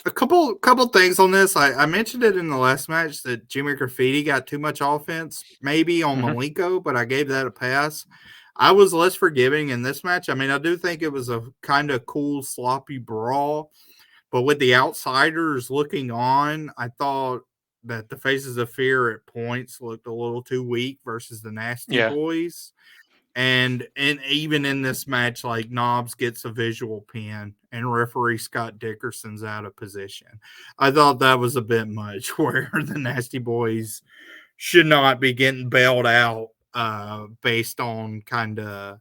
A couple things on this. I mentioned it in the last match that Jimmy Graffiti got too much offense, maybe on Malenko, but I gave that a pass. I was less forgiving in this match. I mean, I do think it was a kind of cool, sloppy brawl, but with the outsiders looking on, I thought that the Faces of Fear at points looked a little too weak versus the Nasty Boys. And even in this match, like, Knobs gets a visual pin and referee Scott Dickerson's out of position. I thought that was a bit much, where the Nasty Boys should not be getting bailed out based on kind of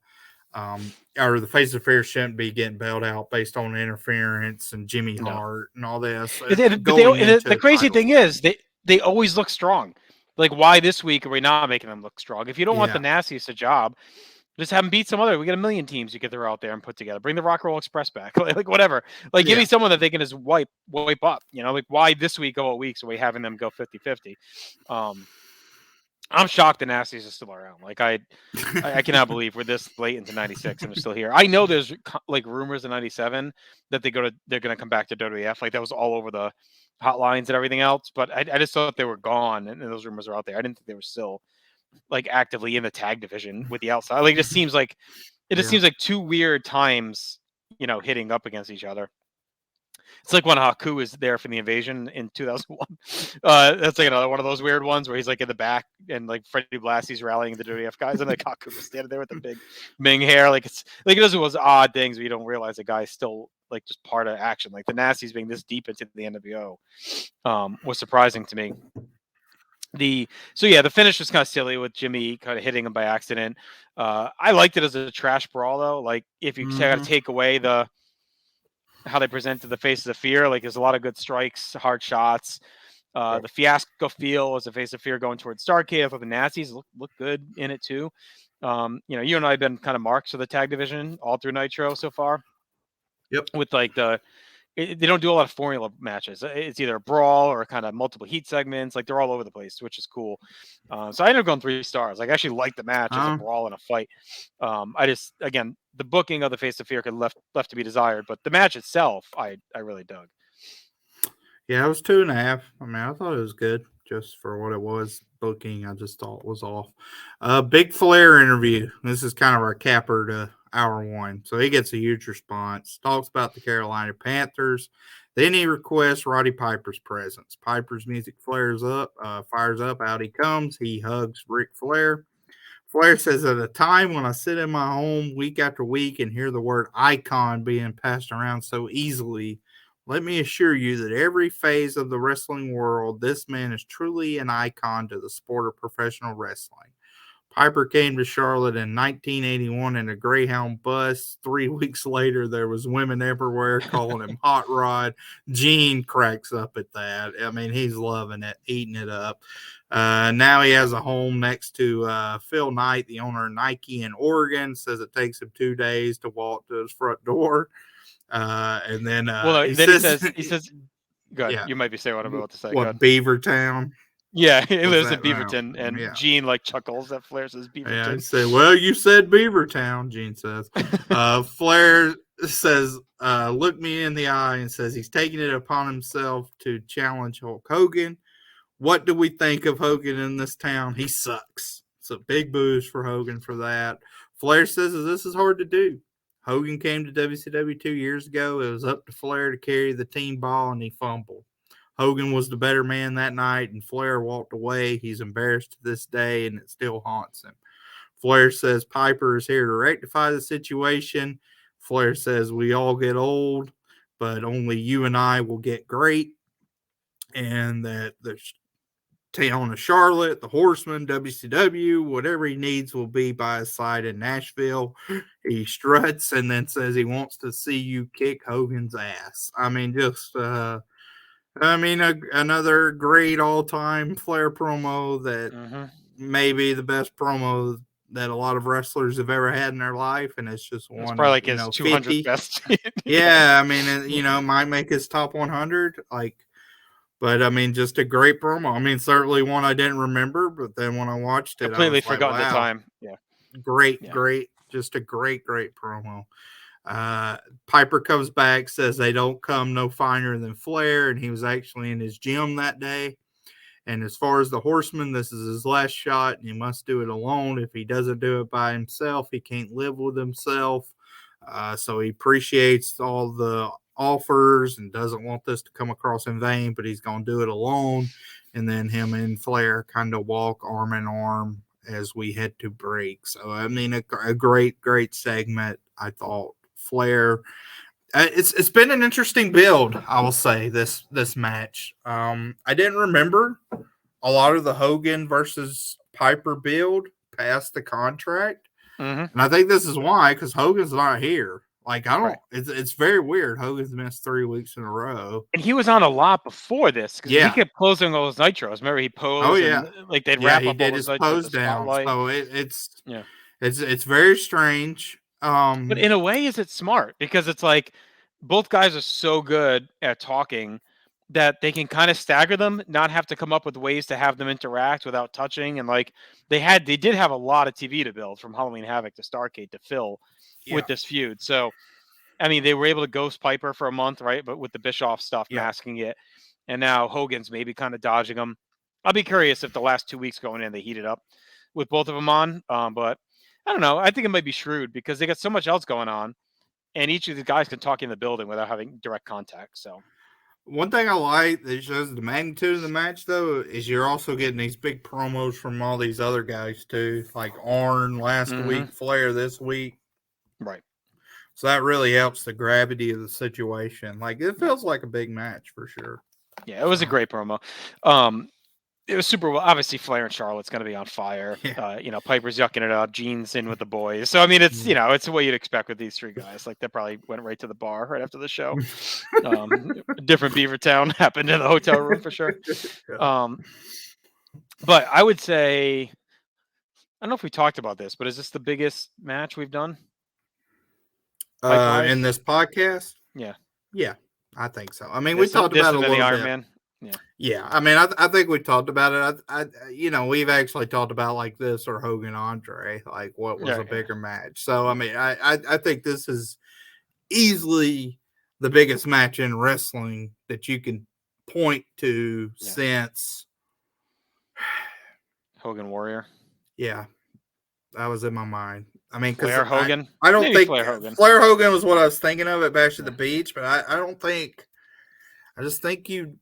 or the face of fear shouldn't be getting bailed out based on interference and Jimmy No. Hart and all this But going into the a crazy title. thing is they always look strong. Like, why this week are we not making them look strong? If you don't want the Yeah, nastiest a job, just have them beat some other. We got a million teams you could throw out there and put together. Bring the Rock Roll Express back, like whatever. Like, give yeah. me someone that they can just wipe up. You know, like why this week of all weeks are we having them go 50-50? I'm shocked the Nasties are still around. Like I cannot believe we're this late into '96 and they're still here. I know there's like rumors in '97 that they're gonna come back to WWF. Like that was all over the hotlines and everything else. But I just thought they were gone, and those rumors are out there. I didn't think they were still like actively in the tag division with the outside. Like it just Yeah. seems like two weird times, hitting up against each other. It's like when Haku was there for the invasion in 2001. That's like another one of those weird ones where he's like in the back and like Freddie Blassie's rallying the WWF guys, and like Haku was standing there with the big Ming hair. Like it's like it does those odd things where you don't realize the guy's still like just part of action. Like the Nasties being this deep into the NWO was surprising to me. The finish was kind of silly with Jimmy kind of hitting him by accident. I liked it as a trash brawl though. Like if you got to take away how they presented the Faces of Fear, like there's a lot of good strikes, hard shots. The Fiasco feel was a Face of Fear going towards Starcade. I thought the Nazis look good in it too. You and I have been kind of marks for the tag division all through Nitro so far. Yep. With like they don't do a lot of formula matches. It's either a brawl or kind of multiple heat segments. Like they're all over the place, which is cool. So I ended up going 3 stars. Like I actually liked the match as a brawl and a fight. I just, again, the booking of the Face of Fear could left to be desired, but the match itself, I really dug. Yeah, it was 2.5. I mean, I thought it was good just for what it was. Booking, I just thought was off. Big Flair interview. This is kind of our capper to hour one. So he gets a huge response. Talks about the Carolina Panthers. Then he requests Roddy Piper's presence. Piper's music flares up, fires up. Out he comes. He hugs Ric Flair. Flair says, at a time when I sit in my home week after week and hear the word icon being passed around so easily, let me assure you that every phase of the wrestling world, this man is truly an icon to the sport of professional wrestling. Piper came to Charlotte in 1981 in a Greyhound bus. 3 weeks later, there was women everywhere calling him Hot Rod. Gene cracks up at that. I mean, he's loving it, eating it up. Now he has a home next to Phil Knight, the owner of Nike in Oregon. Says it takes him 2 days to walk to his front door. And then he says, go ahead. yeah, You might be saying what I'm about to say. Go what ahead. Beavertown? Yeah, he lives in that? Beaverton, and Yeah. Gene like chuckles that Flair says Beaverton. Yeah, he said, well, you said Beavertown, Gene says. Flair says, look me in the eye and says he's taking it upon himself to challenge Hulk Hogan. What do we think of Hogan in this town? He sucks. So big boos for Hogan for that. Flair says this is hard to do. Hogan came to WCW 2 years ago. It was up to Flair to carry the team ball, and he fumbled. Hogan was the better man that night, and Flair walked away. He's embarrassed to this day, and it still haunts him. Flair says Piper is here to rectify the situation. Flair says we all get old, but only you and I will get great. And that the town of Charlotte, the Horsemen, WCW, whatever he needs will be by his side in Nashville. He struts and then says he wants to see you kick Hogan's ass. I mean, another great all-time Flair promo that may be the best promo that a lot of wrestlers have ever had in their life, and it's just It's one probably of, like his 200th 50. best. Yeah, I mean, might make his top 100, but I mean, just a great promo. I mean, certainly one I didn't remember, but then when I watched it, I Completely was like, forgotten the wow, time. Yeah. great, Yeah. just a great promo. Piper comes back, says they don't come no finer than Flair, and he was actually in his gym that day. And as far as the Horseman, this is his last shot, and he must do it alone. If he doesn't do it by himself, he can't live with himself. So he appreciates all the offers and doesn't want this to come across in vain, but he's going to do it alone. And then him and Flair kind of walk arm in arm as we head to break. So, I mean, a great segment, I thought. Flair. It's been an interesting build, I will say, this match. I didn't remember a lot of the Hogan versus Piper build past the contract. Mm-hmm. And I think this is why, because Hogan's not here. Like, I don't, Right. it's very weird. Hogan's missed 3 weeks in a row. And he was on a lot before this because he Yeah. kept closing all his nitros. Remember, he Oh, posed yeah. and like they'd Yeah, wrap he up all did his his nitros at pose the down. spotlight. So Yeah. it's very strange. But in a way, is it smart? Because it's like both guys are so good at talking that they can kind of stagger them, not have to come up with ways to have them interact without touching. And like they did have a lot of TV to build from Halloween Havoc to Starcade to fill Yeah. with this feud. So I mean, they were able to ghost Piper for a month, right? But with the Bischoff stuff Yeah. masking it, and now Hogan's maybe kind of dodging them. I'll be curious if the last 2 weeks going in they heated up with both of them on. But I don't know. I think it might be shrewd because they got so much else going on, and each of the guys can talk in the building without having direct contact. So One thing I like that shows the magnitude of the match, though, is you're also getting these big promos from all these other guys, too. Like Arn last week, Flair this week. Right. So that really helps the gravity of the situation. Like, it feels like a big match for sure. Yeah, it was a great promo. It was super well. Obviously, Flair and Charlotte's going to be on fire. Yeah. Piper's yucking it up. Gene's in with the boys. So I mean, it's it's what you'd expect with these three guys. Like they probably went right to the bar right after the show. Different Beaver Town happened in the hotel room for sure. But I would say, I don't know if we talked about this, but is this the biggest match we've done? In this podcast? Yeah. Yeah, I think so. I mean, we talked about it a little the Iron bit. Man. Yeah. I mean, I think we talked about it. We've actually talked about like this or Hogan Andre, like what was a bigger match. So, I mean, I think this is easily the biggest match in wrestling that you can point to since Hogan Warrior. Yeah, that was in my mind. I mean, because Flair Hogan. I don't Maybe think Flair Hogan was what I was thinking of at Bash at the Beach, but I don't think. I just think you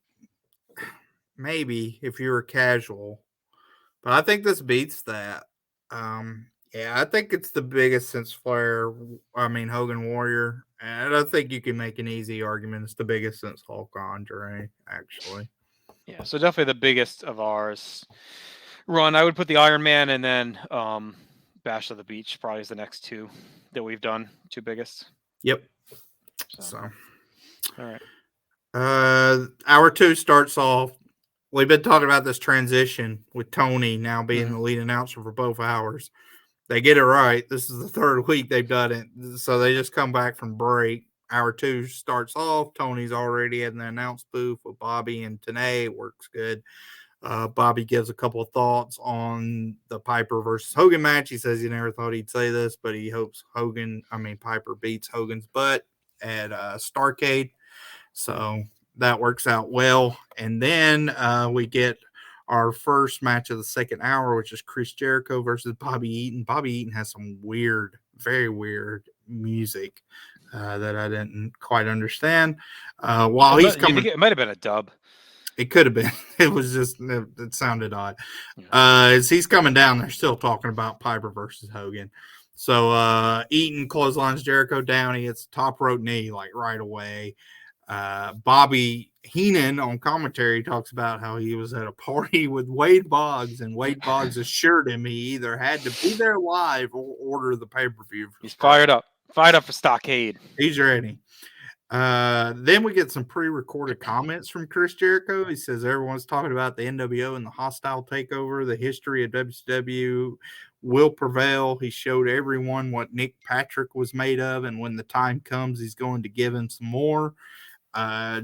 maybe if you were casual, but I think this beats that. I think it's the biggest since Flair. I mean Hogan Warrior, and I think you can make an easy argument it's the biggest since Hulk Andre. Actually, yeah. So definitely the biggest of ours. Run. I would put the Iron Man and then Bash of the Beach probably is the next two that we've done. Two biggest. Yep. So. All right. Hour 2 starts off. We've been talking about this transition with Tony now being the lead announcer for both hours. They get it right. This is the third week they've done it. So they just come back from break. Hour 2 starts off. Tony's already in the announce booth with Bobby and Tenay. It works good. Bobby gives a couple of thoughts on the Piper versus Hogan match. He says he never thought he'd say this, but he hopes Piper beats Hogan's butt at Starcade. So that works out well. And then we get our first match of the second hour, which is Chris Jericho versus Bobby Eaton. Bobby Eaton has some weird, very weird music that I didn't quite understand. While he's coming, it might have been a dub. It could have been. It was just, it sounded odd. As he's coming down, they're still talking about Piper versus Hogan. So Eaton clotheslines Jericho down. He hits top rope knee like right away. Bobby Heenan on commentary talks about how he was at a party with Wade Boggs, and Wade Boggs assured him he either had to be there live or order the pay-per-view. He's fired up for Stockade. He's ready. Then we get some pre-recorded comments from Chris Jericho. He says everyone's talking about the NWO and the hostile takeover. The history of WCW will prevail. He showed everyone what Nick Patrick was made of, and when the time comes, he's going to give him some more.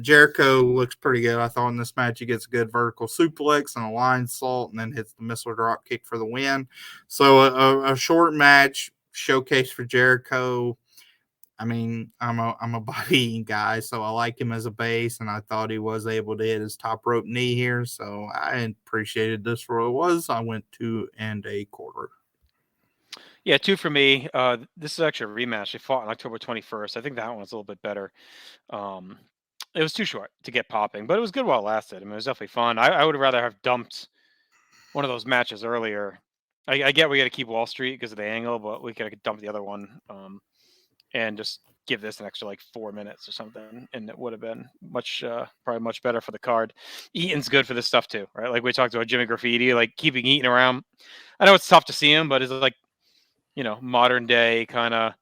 Jericho looks pretty good. I thought in this match he gets a good vertical suplex and a line salt, and then hits the missile drop kick for the win. So a short match showcase for Jericho. I mean, I'm a Bobby guy, so I like him as a base, and I thought he was able to hit his top rope knee here, so I appreciated this for what it was. I went 2 1/4. Yeah, 2 for me. This is actually a rematch. They fought on October 21st. I think that one's a little bit better. It was too short to get popping, but it was good while it lasted. I mean, it was definitely fun. I would rather have dumped one of those matches earlier. I get we got to keep Wall Street because of the angle, but we could have dumped the other one and just give this an extra like 4 minutes or something, and it would have been probably much better for the card. Eaton's good for this stuff too, right? Like we talked about Jimmy Graffiti, like keeping Eaton around. I know it's tough to see him, but it's like modern day kind of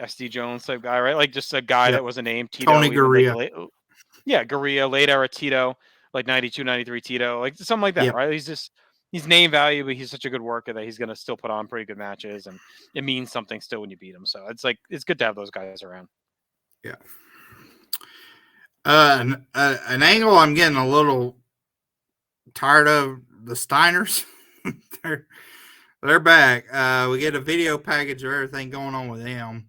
SD Jones type guy, right? Like just a guy that was a name, Tito, Tony even like Gurria. Gurria, late era Tito, like 92, 93 Tito, like something like that, Yep. right? He's name value, but he's such a good worker that he's gonna still put on pretty good matches, and it means something still when you beat him. So it's good to have those guys around. Yeah. An angle I'm getting a little tired of, the Steiners. they're back. We get a video package of everything going on with them.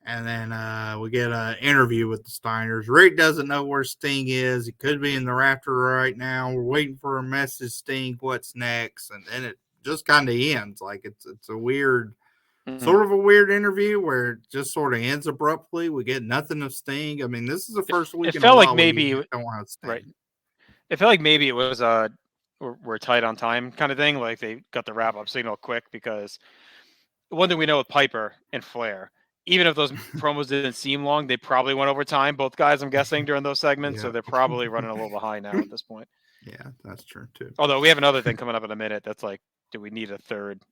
And then we get an interview with the Steiners. Rick doesn't know where Sting is. He could be in the rafter right now. We're waiting for a message, Sting, what's next? And then it just kind of ends. Like it's a weird, sort of a weird interview where it just sort of ends abruptly. We get nothing of Sting. I mean, this is the first week It in a felt while like maybe we don't have Sting. right. It felt like maybe it was we're tight on time kind of thing. Like they got the wrap up signal quick because one thing we know with Piper and Flair, even if those promos didn't seem long, they probably went over time. Both guys, I'm guessing, during those segments, so they're probably running a little behind now at this point. Yeah, that's true too. Although we have another thing coming up in a minute. That's like, do we need a third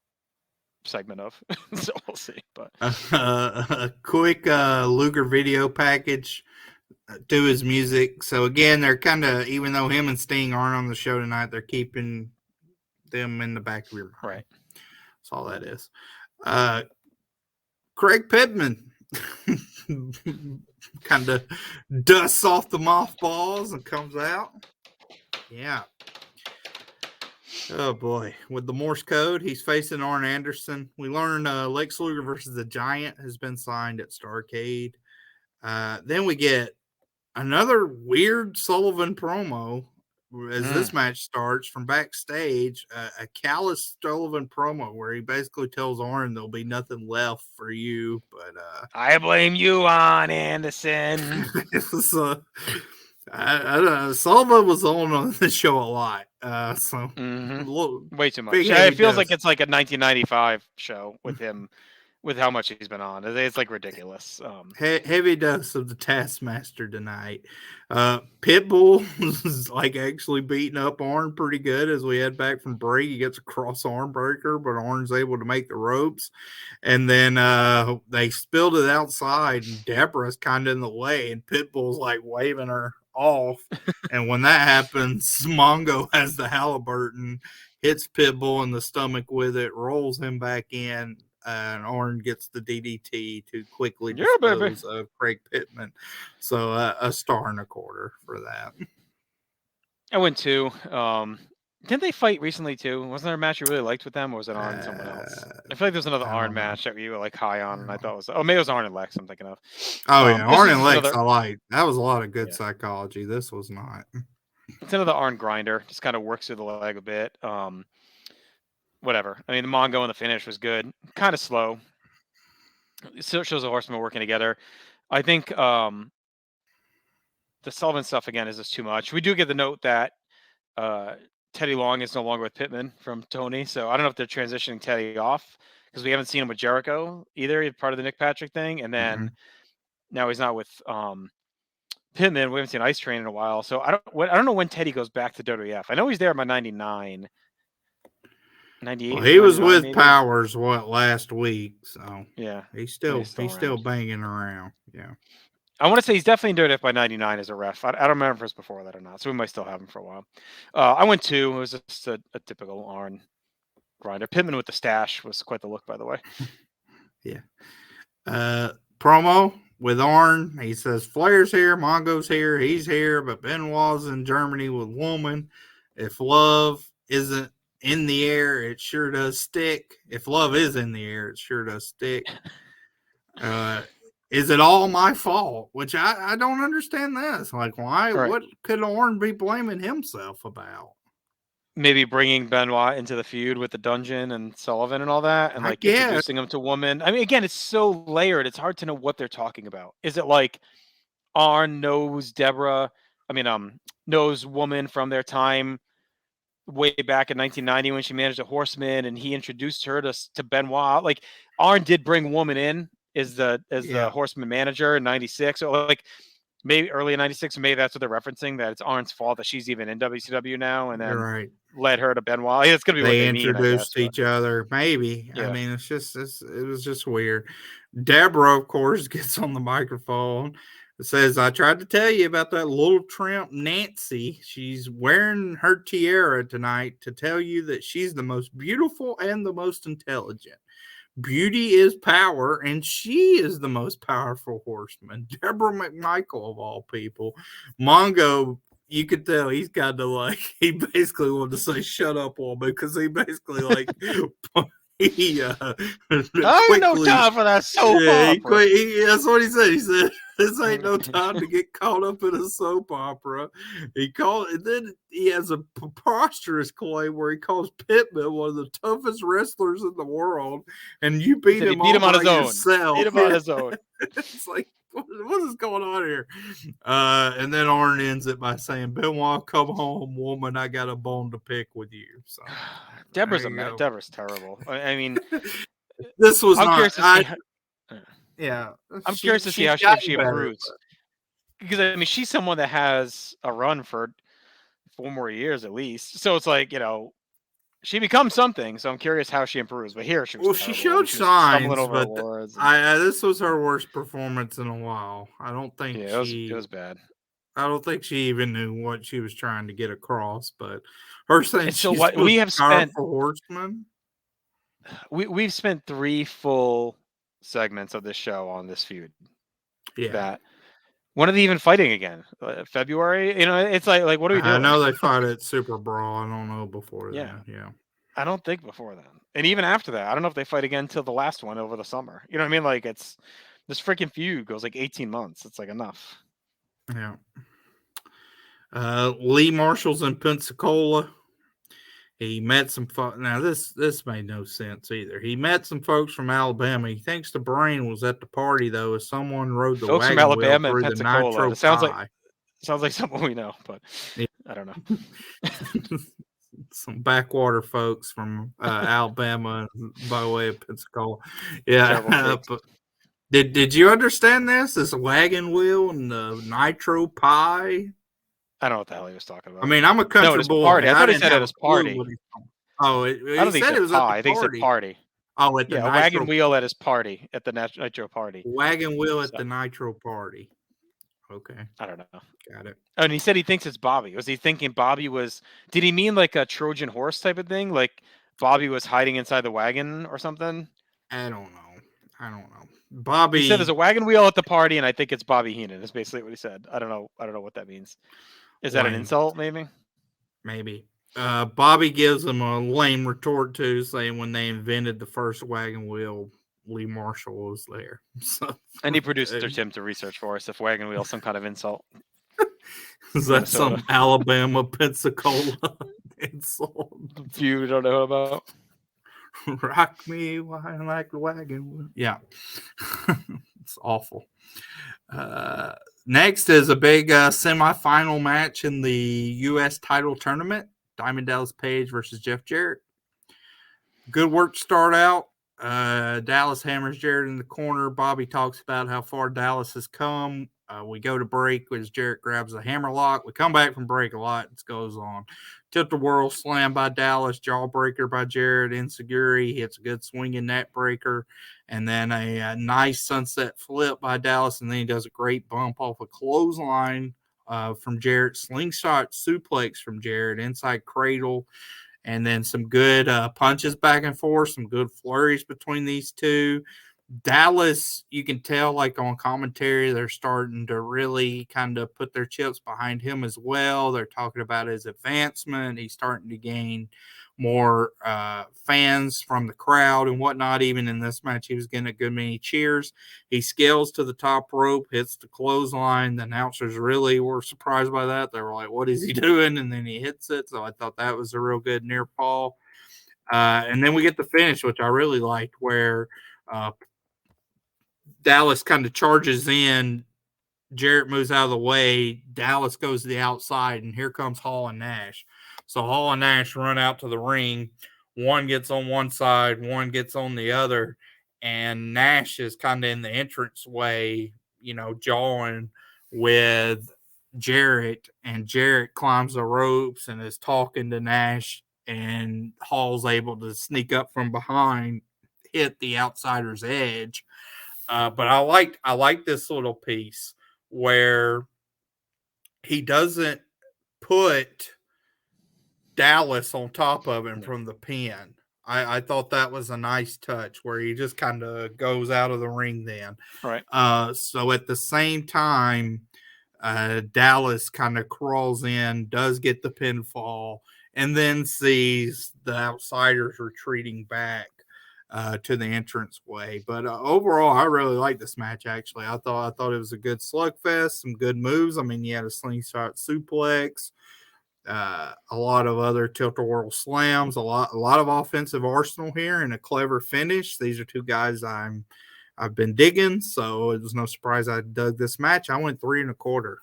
segment of? So we'll see. But a quick Luger video package to his music. So again, they're kind of, even though him and Sting aren't on the show tonight, they're keeping them in the back of your mind. Right. That's all that is. Craig Pittman kind of dusts off the mothballs and comes out. Yeah. Oh boy. With the Morse code, he's facing Arn Anderson. We learn Lex Luger versus the Giant has been signed at Starrcade. Then we get another weird Sullivan promo as this match starts from backstage, a callous Sullivan promo where he basically tells Arn there'll be nothing left for you. But I blame you, Arn Anderson. It was I don't know. Sullivan was on the show a lot, so way too much. It feels like it's like a 1995 show with him. With how much he's been on, it's like ridiculous. Heavy dose of the Taskmaster tonight. Pitbull is like actually beating up Arn pretty good as we head back from break. He gets a cross arm breaker, but Arn's able to make the ropes. And then they spilled it outside, and Deborah's kind of in the way, and Pitbull's like waving her off. And when that happens, Mongo has the Halliburton, hits Pitbull in the stomach with it, rolls him back in. And Arn gets the DDT to quickly dispose of Craig Pittman. So a star and a quarter for that. I went 2. Didn't they fight recently too? Wasn't there a match you really liked with them, or was it on someone else? I feel like there's another Arn match that you were like high on, and I thought it was maybe it was Arn and Lex. I'm thinking of. Oh yeah, Arn and Lex. I like that was a lot of good psychology. This was not. It's another Arn grinder. Just kind of works through the leg a bit. Whatever. I mean, the Mongo and the finish was good. Kind of slow. It still shows the Horsemen working together. I think the Sullivan stuff again is just too much. We do get the note that Teddy Long is no longer with Pittman from Tony, so I don't know if they're transitioning Teddy off because we haven't seen him with Jericho either. He's part of the Nick Patrick thing, and then now he's not with Pittman. We haven't seen Ice Train in a while, so I don't know when Teddy goes back to WWF. I know he's there by 99. 98. Well, he was with maybe? Powers last week, so yeah, he's still banging around. Yeah, I want to say he's definitely in WWF by 99 as a ref. I don't remember if it was before that or not, so we might still have him for a while. I went 2. It was just a typical Arn grinder. Pittman with the stash was quite the look, by the way. Yeah. Promo with Arn. He says Flair's here, Mongo's here, he's here, but Benoit's in Germany with Woman. If love isn't in the air, it sure does stick. If love is in the air, it sure does stick. Is it all my fault? Which I don't understand this. Like, why? Right. What could Arn be blaming himself about? Maybe bringing Benoit into the feud with the Dungeon and Sullivan and all that, and like introducing him to Woman. I mean, again, it's so layered. It's hard to know what they're talking about. Is it like Arn knows Deborah? I mean, knows Woman from their time way back in 1990 when she managed a Horseman, and he introduced her to Benoit. Like Arn did bring Woman in as the Horseman manager in 96. So like maybe early '96. Maybe that's what they're referencing. That it's Arn's fault that she's even in WCW now, and then Right. led her to Benoit. It's gonna be what They they mean, I guess. introduced each other. Maybe. I Yeah. mean, it was just weird. Deborah, of course, gets on the microphone. It says, I tried to tell you about that little tramp Nancy. She's wearing her tiara tonight to tell you that she's the most beautiful and the most intelligent. Beauty is power, and she is the most powerful horseman. Deborah McMichael, of all people. Mongo, you could tell he's kind of like, he basically wanted to say, shut up, woman, because he basically like, he I ain't no time for that soap opera. That's what he said. He said, this ain't no time to get caught up in a soap opera. He called, and then he has a preposterous claim where he calls Pittman one of the toughest wrestlers in the world, and you beat him on his own. Yourself. Beat him on his own. It's like, what is going on here? And then Arn ends it by saying, Benoit, come home, woman. I got a bone to pick with you. So Deborah's terrible. I mean, this was I'm not. Curious to see I'm curious to see if she improves. Because I mean, she's someone that has a run for 4 more years at least. So it's like, she becomes something. So I'm curious how she improves. But here she was she showed signs, but this was her worst performance in a while. I don't think it was bad. I don't think she even knew what she was trying to get across. But her saying so what we have spent horseman. We've spent 3 full segments of this show on this feud. Yeah. When are they even fighting again? February? It's like what are we doing? I know they fight at Super Brawl. I don't know before then. Yeah. I don't think before then. And even after that, I don't know if they fight again till the last one over the summer. You know what I mean? Like it's this freaking feud goes like 18 months. It's like enough. Yeah. Lee Marshall's in Pensacola. He met some folks. Now, this made no sense either. He met some folks from Alabama. He thinks the brain was at the party, though, as someone rode the folks wagon from Alabama wheel through and the Nitro it sounds like someone we know, but I don't know. Some backwater folks from Alabama by way of Pensacola. Yeah. But did you understand this? This wagon wheel and the Nitro pie? I don't know what the hell he was talking about. I mean, I'm a country boy. Party. I thought he said it was party. Oh, I don't think it was pie. I think he said party. Oh, at the Nitro wagon wheel at his party, at the Nitro party. Wagon wheel at the Nitro party. Okay. I don't know. Got it. And he said he thinks it's Bobby. Was he thinking Bobby was... Did he mean like a Trojan horse type of thing? Like Bobby was hiding inside the wagon or something? I don't know. Bobby... He said there's a wagon wheel at the party, and I think it's Bobby Heenan. That's basically what he said. I don't know what that means. Is that an insult, maybe? Maybe. Bobby gives him a lame retort, too, saying when they invented the first wagon wheel, Lee Marshall was there. So, and he produced Tim to research for us if wagon wheel is some kind of insult. Is that some Alabama, Pensacola insult? Feud we don't know about. Rock me like the wagon wheel. Yeah. It's awful. Next is a big semifinal match in the U.S. title tournament. Diamond Dallas Page versus Jeff Jarrett. Good work to start out. Dallas hammers Jarrett in the corner. Bobby talks about how far Dallas has come. We go to break as Jarrett grabs the hammerlock. We come back from break a lot. It goes on. Tilt-a-whirl slam by Dallas. Jawbreaker by Jarrett. Insecurity hits a good swinging net breaker. And then a nice sunset flip by Dallas. And then he does a great bump off a clothesline from Jarrett. Slingshot suplex from Jarrett. Inside cradle. And then some good punches back and forth. Some good flurries between these two. Dallas, you can tell, like on commentary, they're starting to really kind of put their chips behind him as well. They're talking about his advancement. He's starting to gain more fans from the crowd and whatnot. Even in this match, he was getting a good many cheers. He scales to the top rope, hits the clothesline. The announcers really were surprised by that. They were like, what is he doing? And then he hits it. So I thought that was a real good near fall. And then we get the finish, which I really liked, where Dallas kind of charges in. Jarrett moves out of the way. Dallas goes to the outside, and here comes Hall and Nash. So Hall and Nash run out to the ring. One gets on one side, one gets on the other, and Nash is kind of in the entrance way, jawing with Jarrett, and Jarrett climbs the ropes and is talking to Nash, and Hall's able to sneak up from behind, hit the outsider's edge. But I like this little piece where he doesn't put Dallas on top of him from the pin. I thought that was a nice touch where he just kind of goes out of the ring then. Right. So at the same time, Dallas kind of crawls in, does get the pinfall, and then sees the outsiders retreating back to the entranceway. But overall, I really like this match. Actually, I thought it was a good slugfest, some good moves. I mean, you had a slingshot suplex, a lot of other tilt-a-whirl slams, a lot of offensive arsenal here, and a clever finish. These are two guys I've been digging, so it was no surprise I dug this match. I went 3 1/4.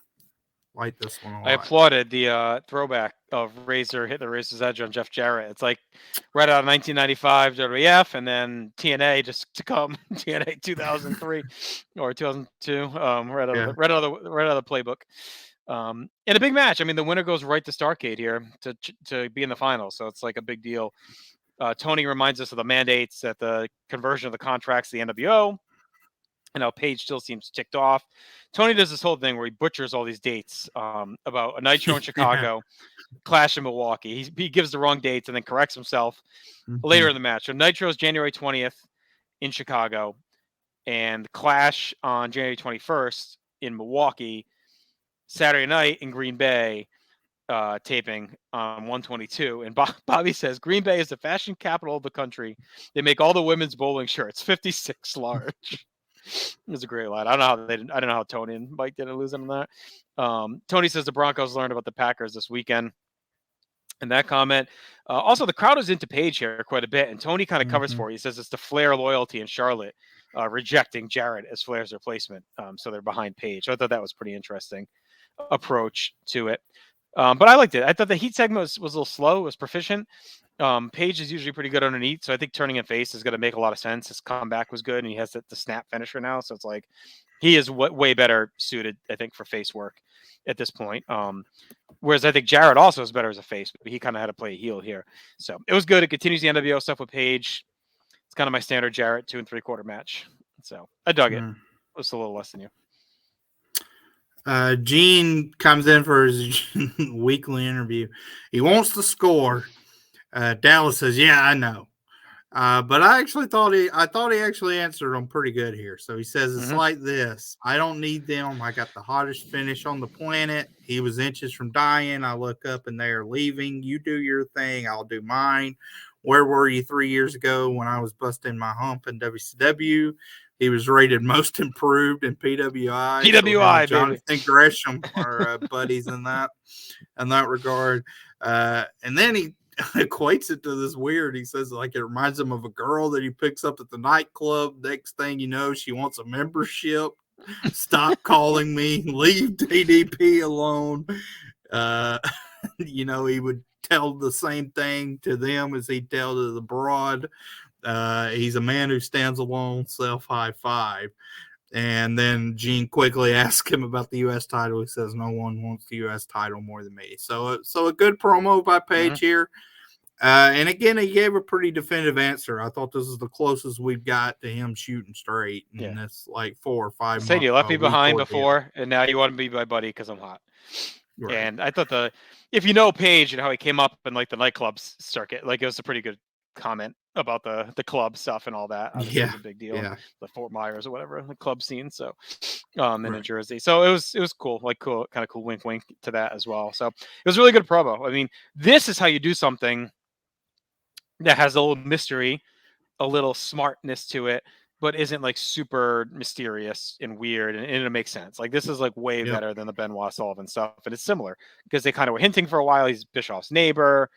Like this one a lot. I applauded the throwback of Razor hit the Razor's Edge on Jeff Jarrett. It's like right out of 1995 WWF, and then TNA just to come TNA 2003 or 2002. Right out of the playbook. And a big match. I mean, the winner goes right to Starrcade here to be in the final, so it's like a big deal. Tony reminds us of the mandates at the conversion of the contracts, the NWO. And how Page still seems ticked off. Tony does this whole thing where he butchers all these dates about a Nitro in Chicago, Clash in Milwaukee. He gives the wrong dates and then corrects himself later in the match. So Nitro is January 20th in Chicago, and Clash on January 21st in Milwaukee. Saturday night in Green Bay, taping on 122. And Bobby says Green Bay is the fashion capital of the country. They make all the women's bowling shirts, 56 large. It was a great line. I don't know how Tony and Mike didn't lose on that. Tony says the Broncos learned about the Packers this weekend. And that comment. Also, the crowd is into Page here quite a bit, and Tony kind of covers for it. He says it's the Flair loyalty in Charlotte rejecting Jarrett as Flair's replacement. So they're behind Page. So I thought that was pretty interesting approach to it. But I liked it. I thought the heat segment was a little slow. It was proficient. Page is usually pretty good underneath, so I think turning in face is going to make a lot of sense. His comeback was good, and he has the snap finisher now, so it's like he is way better suited, I think, for face work at this point. Whereas I think Jarrett also is better as a face, but he kind of had to play a heel here. So it was good. It continues the NWO stuff with Page. It's kind of my standard Jarrett 2 3/4 match. So I dug it. It was a little less than you. Gene comes in for his weekly interview. He wants to score. Dallas says, "Yeah, I know," but I thought he actually answered them pretty good here. So he says it's like this: I don't need them. I got the hottest finish on the planet. He was inches from dying. I look up and they are leaving. You do your thing. I'll do mine. Where were you 3 years ago when I was busting my hump in WCW? He was rated most improved in PWI. PWI, so Jonathan Gresham are buddies in that regard. And then he equates it to this weird. He says like it reminds him of a girl that he picks up at the nightclub. Next thing you know, she wants a membership. Stop calling me. Leave DDP alone. He would tell the same thing to them as he'd tell to the broad. He's a man who stands alone, self high five. And then Gene quickly asks him about the U.S. title. He says, no one wants the U.S. title more than me. So a good promo by Page here. And again, he gave a pretty definitive answer. I thought this is the closest we've got to him shooting straight. And it's like 4 or 5 months. Said you left me behind before, and now you want to be my buddy because I'm hot. Right. And I thought if you know Page and how he came up in like the nightclub circuit, like it was a pretty good comment about the club stuff and all that. Obviously, it's a big deal. Yeah. The Fort Myers or whatever, the club scene. So, in New Jersey. So it was cool, kind of cool wink to that as well. So it was a really good promo. I mean, this is how you do something that has a little mystery, a little smartness to it, but isn't like super mysterious and weird, and it makes sense. Like this is like way better than the Benoit Sullivan stuff, and it's similar because they kind of were hinting for a while. He's Bischoff's neighbor.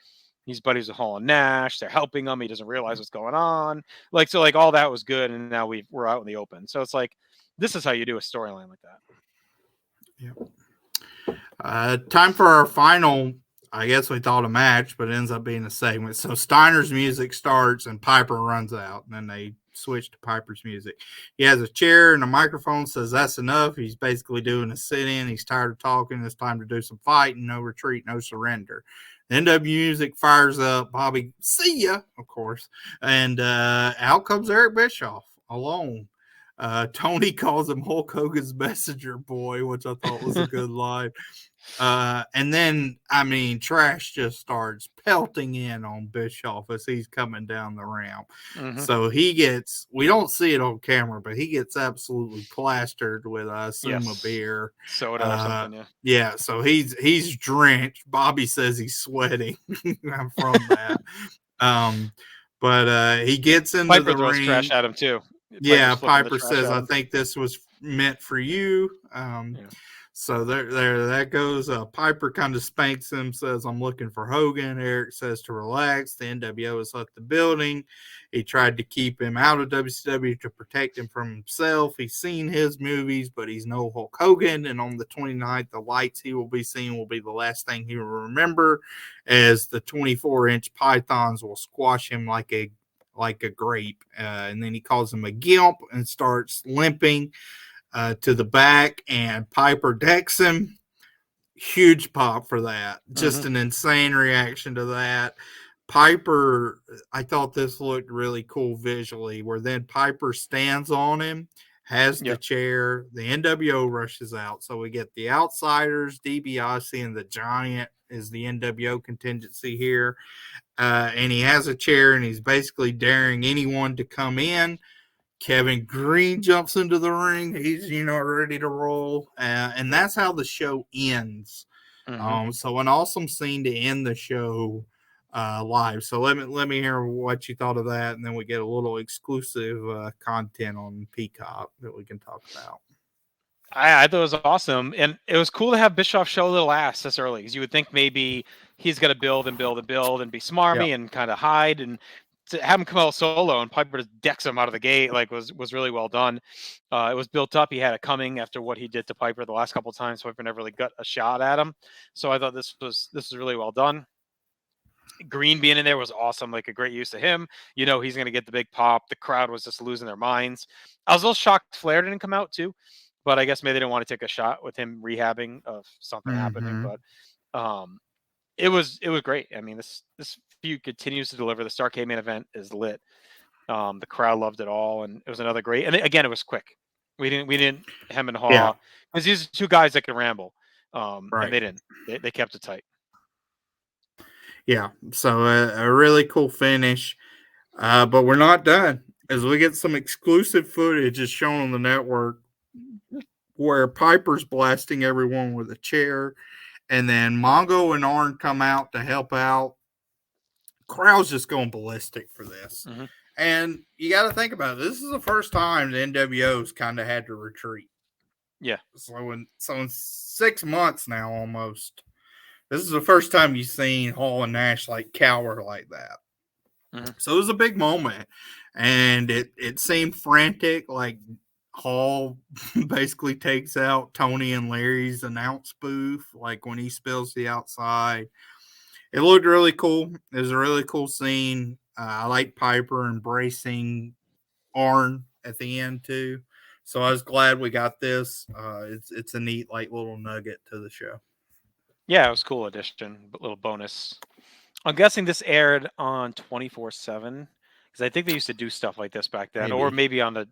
He's buddies with Hall and Nash. They're helping him. He doesn't realize what's going on. Like all that was good, and now we're out in the open. So it's like this is how you do a storyline like that. Yeah. Time for our final. I guess we thought a match, but it ends up being a segment. So Steiner's music starts and Piper runs out, and then they switch to Piper's music. He has a chair and a microphone, says that's enough. He's basically doing a sit-in. He's tired of talking. It's time to do some fighting. No retreat, no surrender. The NW music fires up. Bobby, see ya, of course. And out comes Eric Bischoff alone. Tony calls him Hulk Hogan's messenger boy, which I thought was a good line. And then, I mean, trash just starts pelting in on Bischoff as he's coming down the ramp. Mm-hmm. So we don't see it on camera, but he gets absolutely plastered with, I assume, a beer. Soda or something, yeah. Yeah, so he's drenched. Bobby says he's sweating from that. But he gets into Piper the throws ring. trash at him, too. Yeah, Piper says, I think this was meant for you. So there that goes. Piper kind of spanks him, says, I'm looking for Hogan. Eric says to relax. The NWO has left the building. He tried to keep him out of WCW to protect him from himself. He's seen his movies, but he's no Hulk Hogan. And on the 29th, the lights he will be seeing will be the last thing he will remember, as the 24-inch pythons will squash him like a grape. And then he calls him a gimp and starts limping to the back, and Piper decks him. Huge pop for that. Just an insane reaction to that. Piper, I thought this looked really cool visually, where then Piper stands on him, has the chair. The NWO rushes out. So we get the Outsiders, DiBiase, and the Giant is the NWO contingency here. And he has a chair, and he's basically daring anyone to come in. Kevin Green jumps into the ring. He's, ready to roll. And that's how the show ends. So an awesome scene to end the show live. So let me hear what you thought of that, and then we get a little exclusive content on Peacock that we can talk about. I thought it was awesome, and it was cool to have Bischoff show a little ass this early, because you would think maybe he's going to build and build and build and be smarmy and kind of hide, and to have him come out solo and Piper just decks him out of the gate was really well done. It was built up. He had it coming after what he did to Piper the last couple of times. Piper never really got a shot at him, so I thought this was really well done. Green being in there was awesome, like a great use of him. He's going to get the big pop. The crowd was just losing their minds. I was a little shocked Flair didn't come out too, but I guess maybe they didn't want to take a shot with him rehabbing of something happening. But it was great. I mean, this feud continues to deliver. The Starrcade main event is lit. The crowd loved it all, and it was another great. And again, it was quick. We didn't hem and haw, because these are two guys that can ramble. And they didn't. They kept it tight. Yeah, so a really cool finish. But we're not done, as we get some exclusive footage is shown on the network where Piper's blasting everyone with a chair, and then Mongo and Arn come out to help out. Crowd's just going ballistic for this. And you got to think about it. This is the first time the NWO's kind of had to retreat. Yeah. So in 6 months now, almost, this is the first time you've seen Hall and Nash cower like that. So it was a big moment, and it seemed frantic. Like Hall basically takes out Tony and Larry's announce booth, like when he spills the outside. It looked really cool. It was a really cool scene. I like Piper embracing Arn at the end too. So I was glad we got this. It's a neat little nugget to the show. Yeah, it was a cool addition, but little bonus. I'm guessing this aired on 24/7, because I think they used to do stuff like this back then, or maybe on the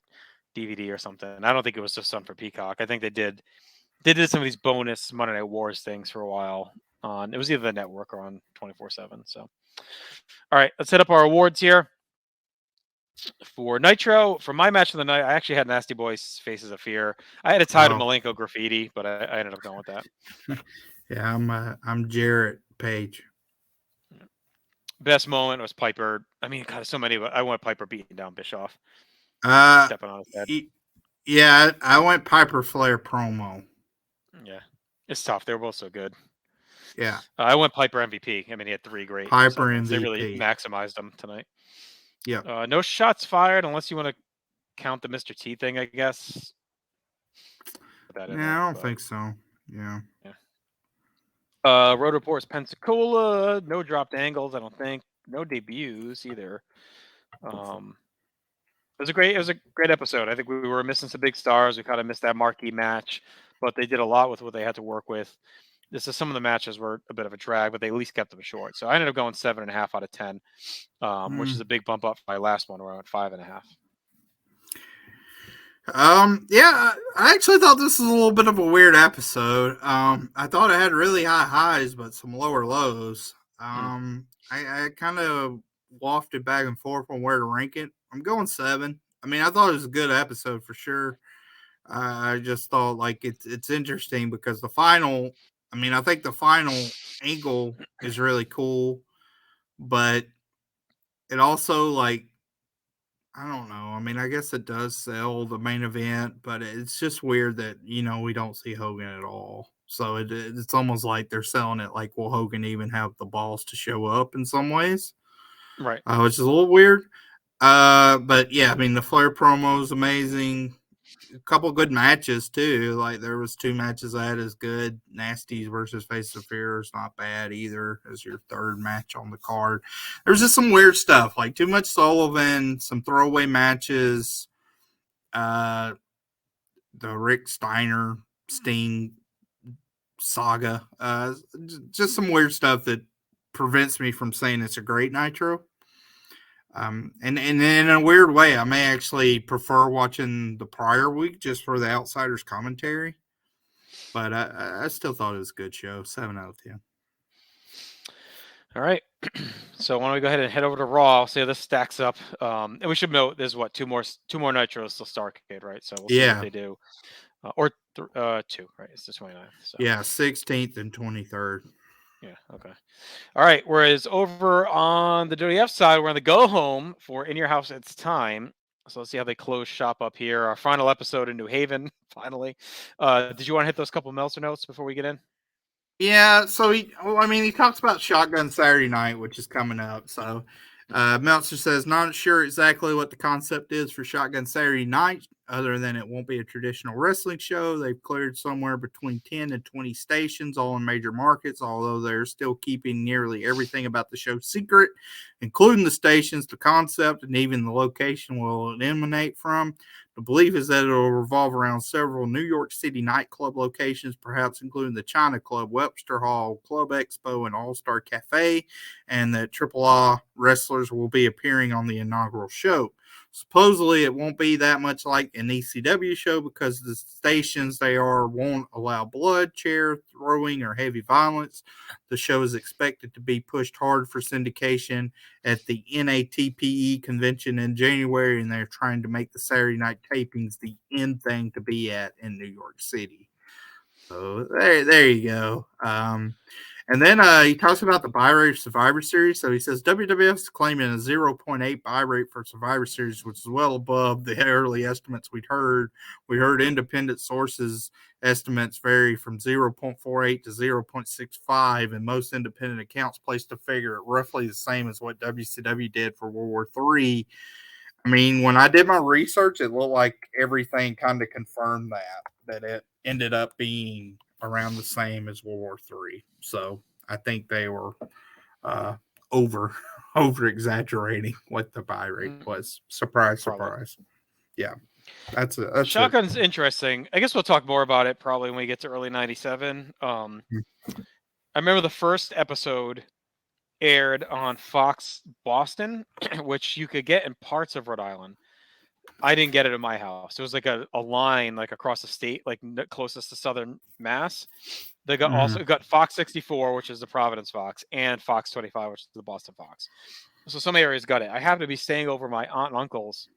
DVD or something. I don't think it was just done for Peacock. I think they did some of these bonus Monday Night Wars things for a while. It was either the network or on 24/7. So, all right, let's hit up our awards here. For Nitro, for my match of the night, I actually had Nasty Boys Faces of Fear. I had a tie to Malenko Graffiti, but I ended up going with that. Yeah, I'm Jarrett Page. Best moment was Piper. I mean, God, so many, but I went Piper beating down Bischoff. Stepping on his head. Yeah, I went Piper Flair promo. Yeah, it's tough. They were both so good. Yeah. I went Piper MVP. I mean, he had 3 great Piper segments. MVP. They really maximized them tonight. Yeah. No shots fired, unless you want to count the Mr. T thing, I guess. I don't think so. Yeah. Road Reports Pensacola. No dropped angles, I don't think. No debuts either. It was a great episode. I think we were missing some big stars. We kind of missed that marquee match, but they did a lot with what they had to work with. This is some of the matches were a bit of a drag, but they at least kept them short. So I ended up going 7.5 out of 10, which is a big bump up from my last one where I went 5.5. Yeah, I actually thought this was a little bit of a weird episode. I thought it had really high highs, but some lower lows. I kind of wafted back and forth on where to rank it. I'm going 7. I mean, I thought it was a good episode for sure. I just thought like it's interesting because the final. I mean, I think the final angle is really cool, but it also like I don't know. I mean, I guess it does sell the main event, but it's just weird that we don't see Hogan at all. So it's almost like they're selling it like, will Hogan even have the balls to show up in some ways, Right. which is a little weird. But yeah, I mean, the Flair promo is amazing. A couple good matches too. Like there was 2 matches I had as good. Nasties versus Face of Fear is not bad either as your third match on the card. There's just some weird stuff, like too much Sullivan, some throwaway matches, the Rick Steiner Sting saga, just some weird stuff that prevents me from saying it's a great Nitro. And in a weird way, I may actually prefer watching the prior week just for the outsiders commentary. But I still thought it was a good show. 7 out of 10. All right. So why don't we go ahead and head over to Raw? I'll see how this stacks up. And we should note there's what two more Nitros till Starrcade, right? So we'll see what they do. Or 2, right? It's the 29th. So yeah, 16th and 23rd. Yeah. Okay. All right. Whereas over on the WF side, we're on the go home for In Your House It's Time. So let's see how they close shop up here. Our final episode in New Haven, finally. Did you want to hit those couple Meltzer notes before we get in? Yeah, so he talks about Shotgun Saturday Night, which is coming up. So Meltzer says, not sure exactly what the concept is for Shotgun Saturday Night, other than it won't be a traditional wrestling show. They've cleared somewhere between 10 and 20 stations, all in major markets, although they're still keeping nearly everything about the show secret, including the stations, the concept, and even the location will it emanate from. The belief is that it will revolve around several New York City nightclub locations, perhaps including the China Club, Webster Hall, Club Expo, and All-Star Cafe, and that AAA wrestlers will be appearing on the inaugural show. Supposedly, it won't be that much like an ECW show because the stations they are won't allow blood, chair throwing, or heavy violence. The show is expected to be pushed hard for syndication at the NATPE convention in January, and they're trying to make the Saturday night tapings the end thing to be at in New York City. So there you go. And then he talks about the buy rate of Survivor Series. So he says WWF's claiming a 0.8 buy rate for Survivor Series, which is well above the early estimates we'd heard. We heard independent sources estimates vary from 0.48 to 0.65, and most independent accounts placed a figure at roughly the same as what WCW did for World War III. I mean, when I did my research, it looked like everything kind of confirmed that it ended up being around the same as World War III. So I think they were over exaggerating what the buy rate was. Surprise, surprise. Yeah, that's Shotgun's interesting. I guess we'll talk more about it probably when we get to early '97. I remember the first episode aired on Fox Boston, which you could get in parts of Rhode Island. I didn't get it in my house. It was like a line like across the state, like closest to Southern Mass. They got also got Fox 64, which is the Providence Fox, and Fox 25, which is the Boston Fox. So some areas got it. I happened to be staying over my aunt and uncle's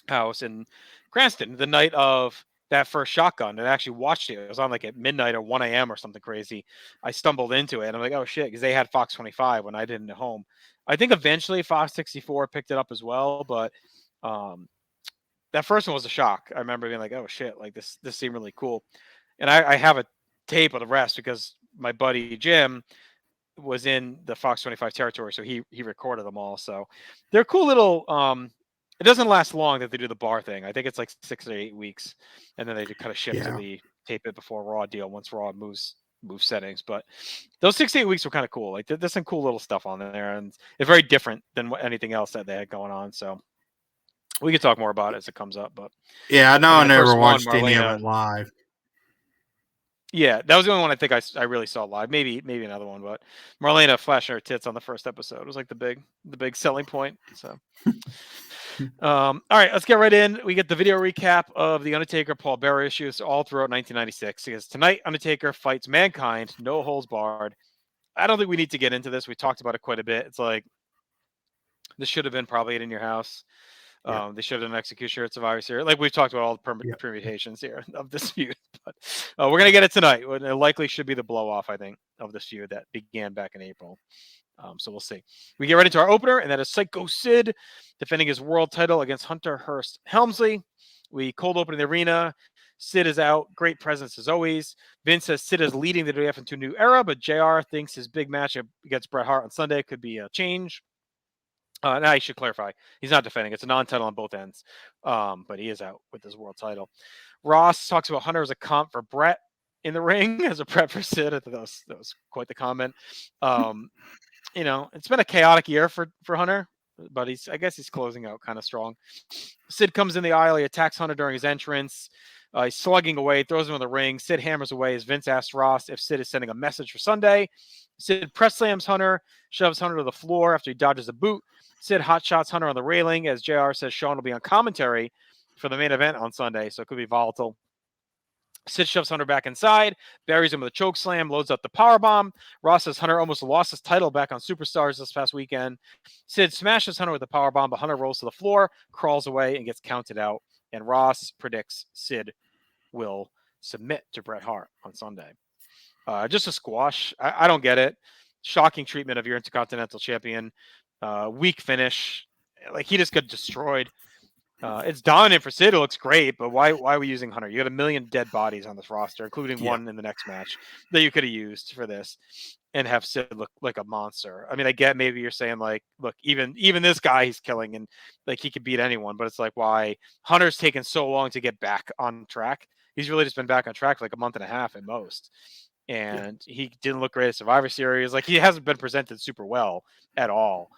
house in Cranston the night of that first Shotgun, and I actually watched it. It was on like at midnight or 1 a.m. or something crazy. I stumbled into it and I'm like, oh shit, because they had Fox 25 when I didn't at home. I think eventually Fox 64 picked it up as well, but that first one was a shock. I remember being like, oh shit, like this seemed really cool. And I have a tape of the rest because my buddy Jim was in the Fox 25 territory, so he recorded them all. So they're cool little it doesn't last long that they do the bar thing. I think it's like 6 or 8 weeks, and then they kind of shift to the tape it before Raw deal once Raw moves settings. But those 6 to 8 weeks were kind of cool. Like there's some cool little stuff on there, and it's very different than anything else that they had going on. So We could talk more about it as it comes up, but Yeah, I know I I mean, the never first one, watched any of Marlena. it live. Yeah, that was the only one I think I really saw live. Maybe another one, but Marlena flashing her tits on the first episode was like the big selling point. So, all right, let's get right in. We get the video recap of the Undertaker Paul Bearer issues all throughout 1996. Because tonight, Undertaker fights Mankind, no holds barred. I don't think we need to get into this. We talked about it quite a bit. It's like this should have been probably in your house. Yep. They should have done execution at Survivor Series. Like we've talked about all the Yep. permutations here of this feud, but we're gonna get it tonight. It likely should be the blow off, I think, of this feud that began back in April. So we'll see. We get right into our opener, and that is Psycho Sid defending his world title against Hunter Hearst Helmsley. We cold open the arena. Sid is out. Great presence as always. Vince says Sid is leading the WF into a new era, but JR thinks his big match against Bret Hart on Sunday could be a change. Now I should clarify, he's not defending. It's a non-title on both ends, but he is out with his world title. Ross talks about Hunter as a comp for Bret in the ring as a prep for Sid. I thought that was quite the comment. It's been a chaotic year for Hunter, but I guess he's closing out kind of strong. Sid comes in the aisle. He attacks Hunter during his entrance. He's slugging away, throws him in the ring. Sid hammers away as Vince asks Ross if Sid is sending a message for Sunday. Sid press slams Hunter, shoves Hunter to the floor after he dodges a boot. Sid hot shots Hunter on the railing as JR says Sean will be on commentary for the main event on Sunday, so it could be volatile. Sid shoves Hunter back inside, buries him with a choke slam, loads up the power bomb. Ross says Hunter almost lost his title back on Superstars this past weekend. Sid smashes Hunter with the power bomb, but Hunter rolls to the floor, crawls away, and gets counted out. And Ross predicts Sid will submit to Bret Hart on Sunday. Just a squash. I don't get it. Shocking treatment of your Intercontinental Champion. Weak finish. Like he just got destroyed. It's dominant for Sid. It looks great, but why are we using Hunter? You got a million dead bodies on this roster, including one in the next match that you could have used for this, and have Sid look like a monster. I mean, I get maybe you're saying like, look, even this guy he's killing, and like he could beat anyone, but it's like why Hunter's taken so long to get back on track. He's really just been back on track for like a month and a half at most, and he didn't look great at Survivor Series. Like he hasn't been presented super well at all.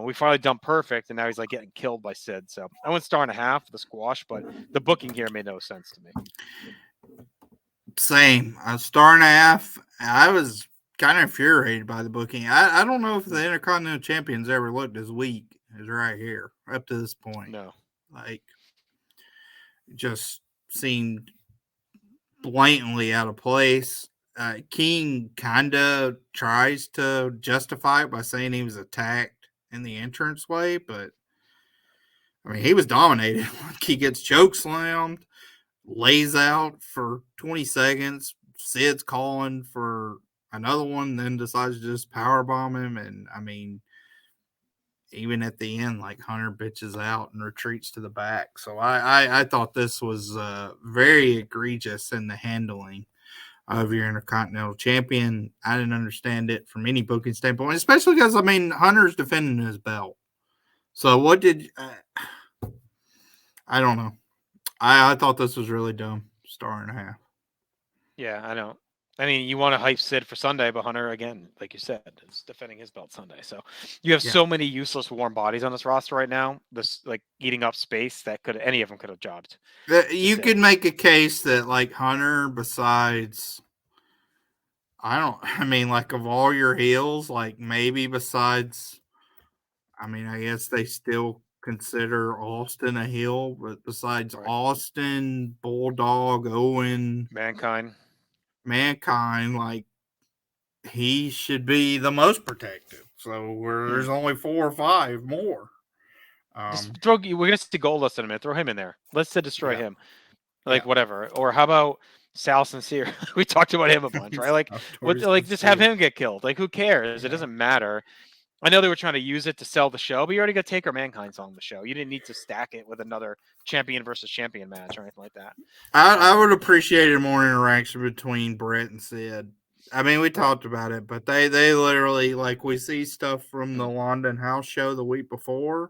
We finally dumped Perfect, and now he's like getting killed by Sid. So I went 1.5 for the squash, but the booking here made no sense to me. Same. A 1.5. I was kind of infuriated by the booking. I don't know if the Intercontinental Champions ever looked as weak as right here up to this point. No. Like, just seemed blatantly out of place. King kind of tries to justify it by saying he was attacked in the entranceway, but I mean, he was dominated. Like, he gets choke slammed, lays out for 20 seconds. Sid's calling for another one, then decides to just power bomb him. And I mean, even at the end, like Hunter bitches out and retreats to the back. So I thought this was very egregious in the handling of your Intercontinental Champion. I didn't understand it from any booking standpoint, especially because, I mean, Hunter's defending his belt. So what did I don't know. I thought this was really dumb. 1.5. Yeah, I don't. I mean, you want to hype Sid for Sunday, but Hunter, again, like you said, is defending his belt Sunday. So you have so many useless warm bodies on this roster right now. This like eating up space that any of them could have jobbed. You could make a case that like Hunter, besides, I mean, like of all your heels, like maybe besides, I mean, I guess they still consider Austin a heel, but besides Austin, Bulldog, Owen, Mankind, like he should be the most protective. So there's only 4 or 5 more. Just we're gonna see Goldust in a minute. Throw him in there. Let's destroy him. Like whatever. Or how about Sal Sincere? We talked about him a bunch, right? Like just have him get killed. Like who cares? It doesn't matter. I know they were trying to use it to sell the show, but you already got Taker Mankind's on the show. You didn't need to stack it with another champion versus champion match or anything like that. I would appreciate more interaction between Brett and Sid. I mean, we talked about it, but they literally, like, we see stuff from the London House show the week before,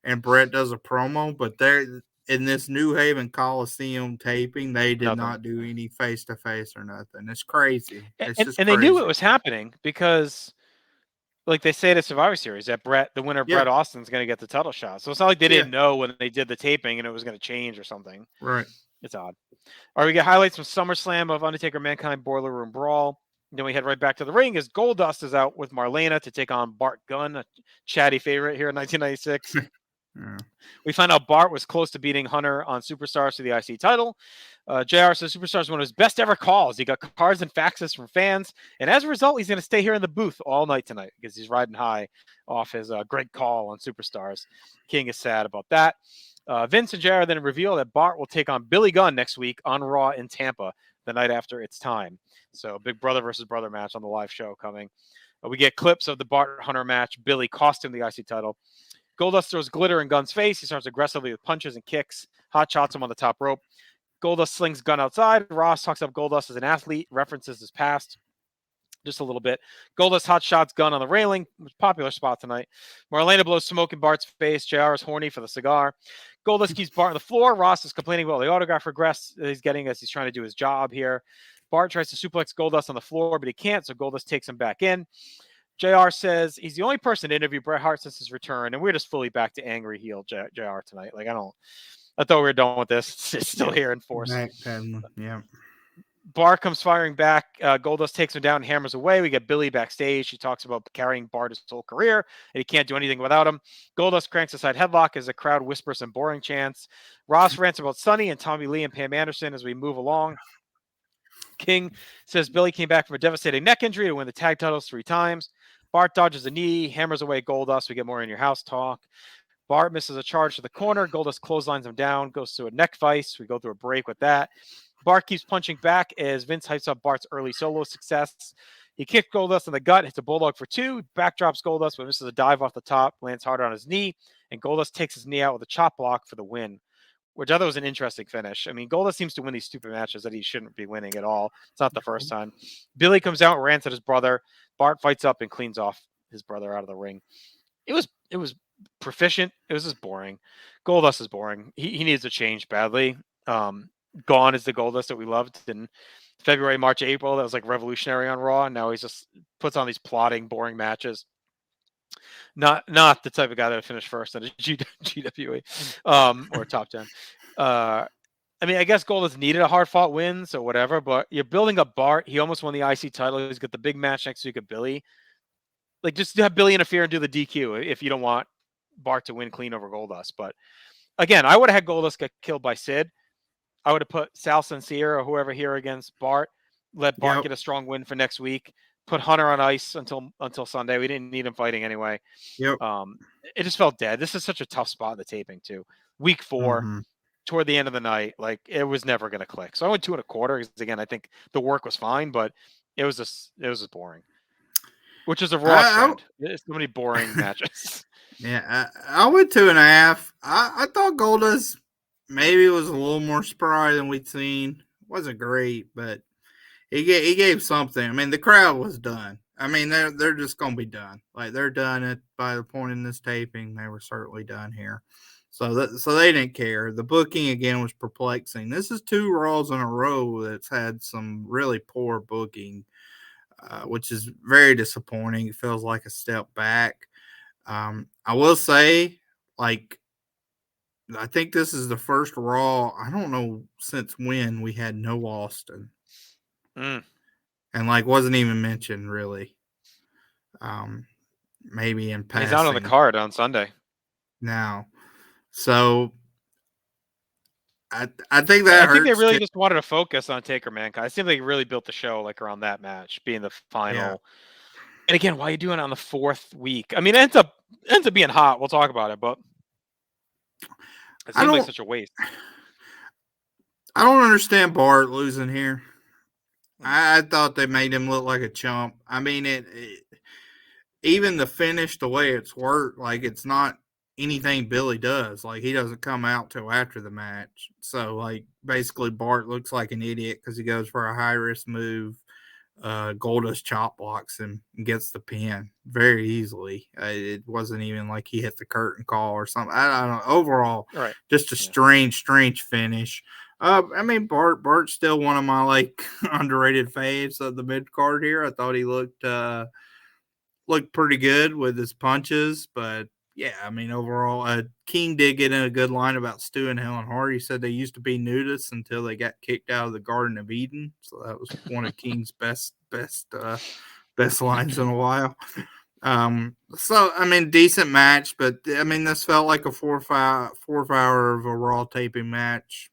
and Brett does a promo, but they're in this New Haven Coliseum taping, they did not do any face-to-face or nothing. It's crazy. It's just crazy. They knew it was happening because like they say to Survivor Series, that the winner of Yeah. Brett Austin's going to get the title shot. So it's not like they Yeah. didn't know when they did the taping and it was going to change or something. Right. It's odd. All right, we get highlights from SummerSlam of Undertaker Mankind Boiler Room Brawl. Then we head right back to the ring as Goldust is out with Marlena to take on Bart Gunn, a chatty favorite here in 1996. Yeah. We find out Bart was close to beating Hunter on Superstars for the IC title. JR says Superstars one of his best ever calls. He got cards and faxes from fans, and as a result, he's going to stay here in the booth all night tonight because he's riding high off his great call on Superstars. King is sad about that. Vince and JR then reveal that Bart will take on Billy Gunn next week on Raw in Tampa the night after it's time. So big brother versus brother match on the live show coming. We get clips of the Bart Hunter match. Billy cost him the IC title. Goldust throws glitter in Gunn's face. He starts aggressively with punches and kicks. Hot shots him on the top rope. Goldust slings Gunn outside. Ross talks up Goldust as an athlete, references his past just a little bit. Goldust hot shots Gunn on the railing, popular spot tonight. Marlena blows smoke in Bart's face. JR is horny for the cigar. Goldust keeps Bart on the floor. Ross is complaining about the autograph regress he's getting as he's trying to do his job here. Bart tries to suplex Goldust on the floor, but he can't, so Goldust takes him back in. JR says he's the only person to interview Bret Hart since his return, and we're just fully back to angry heel JR tonight. Like, I thought we were done with this. It's still here in force. Yeah. Bart comes firing back. Goldust takes him down and hammers away. We get Billy backstage. She talks about carrying Bart his whole career, and he can't do anything without him. Goldust cranks a side headlock as the crowd whispers some boring chants. Ross rants about Sonny and Tommy Lee and Pam Anderson as we move along. King says Billy came back from a devastating neck injury to win the tag titles 3 times. Bart dodges a knee, hammers away Goldust. We get more in your house talk. Bart misses a charge to the corner. Goldust clotheslines him down, goes to a neck vice. We go through a break with that. Bart keeps punching back as Vince hypes up Bart's early solo success. He kicked Goldust in the gut, hits a bulldog for 2, backdrops Goldust, but misses a dive off the top, lands hard on his knee, and Goldust takes his knee out with a chop block for the win, which I thought was an interesting finish. I mean, Goldust seems to win these stupid matches that he shouldn't be winning at all. It's not the first time. Billy comes out and rants at his brother. Bart fights up and cleans off his brother out of the ring. It was proficient. It was just boring. Goldust is boring. He needs to change badly. Gone is the Goldust that we loved in February, March, April. That was like revolutionary on Raw. And now he just puts on these plodding, boring matches. Not the type of guy that would finish first in a GWE or top 10. I mean, I guess Goldust needed a hard-fought win, so whatever. But you're building up Bart. He almost won the IC title. He's got the big match next week with Billy. Like, just have Billy interfere and do the DQ if you don't want Bart to win clean over Goldust. But again, I would have had Goldust get killed by Sid. I would have put Sal Sincere or whoever here against Bart. Let Bart get a strong win for next week. Put Hunter on ice until Sunday. We didn't need him fighting anyway. Yep. It just felt dead. This is such a tough spot in the taping too. Week 4, toward the end of the night, like it was never going to click. So I went 2 1/4 because again, I think the work was fine, but it was just boring. Which is a Raw trend. There's so many boring matches. Yeah, I went 2.5. I thought Goldust maybe was a little more spry than we'd seen. Wasn't great, but he gave something. I mean, the crowd was done. I mean, they're just gonna be done. Like they're done by the point in this taping. They were certainly done here. So they didn't care. The booking again was perplexing. This is 2 Raws in a row that's had some really poor booking, which is very disappointing. It feels like a step back. I will say, like, I think this is the first Raw. I don't know since when we had no Austin, and like wasn't even mentioned really. Maybe in passing. He's out on the card on Sunday Now, so I think that I think they really just wanted to focus on Taker Mankind. I think they really built the show like around that match being the final. Yeah. And again, why are you doing it on the 4th week? I mean, it ends up being hot. We'll talk about it, but it seems like such a waste. I don't understand Bart losing here. I thought they made him look like a chump. I mean, even the finish, the way it's worked, like it's not anything Billy does. Like he doesn't come out till after the match. So like basically Bart looks like an idiot because he goes for a high risk move. Goldust chop blocks him and gets the pin very easily. It wasn't even like he hit the curtain call or something. I don't know. Overall, just a strange finish. I mean, Bart's still one of my like underrated faves of the mid card here. I thought he looked looked pretty good with his punches, but yeah, I mean, overall, King did get in a good line about Stu and Helen Hart. He said they used to be nudists until they got kicked out of the Garden of Eden. So that was one of King's best lines in a while. So I mean, decent match, but I mean, this felt like a fourth hour of a Raw taping match.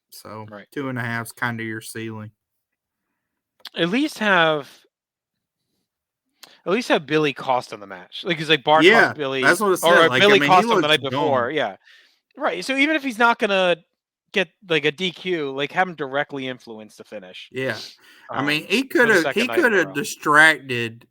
So Right. 2.5 is kind of your ceiling. At least have Billy cost him the match. Like, because like Bart cost Billy, that's what it said. or Like, I Billy mean, he cost him the looks night before. gone. Yeah. Right. So even if he's not gonna get like a DQ, like have him directly influence the finish. Yeah, I mean, For the second night in a row. distracted.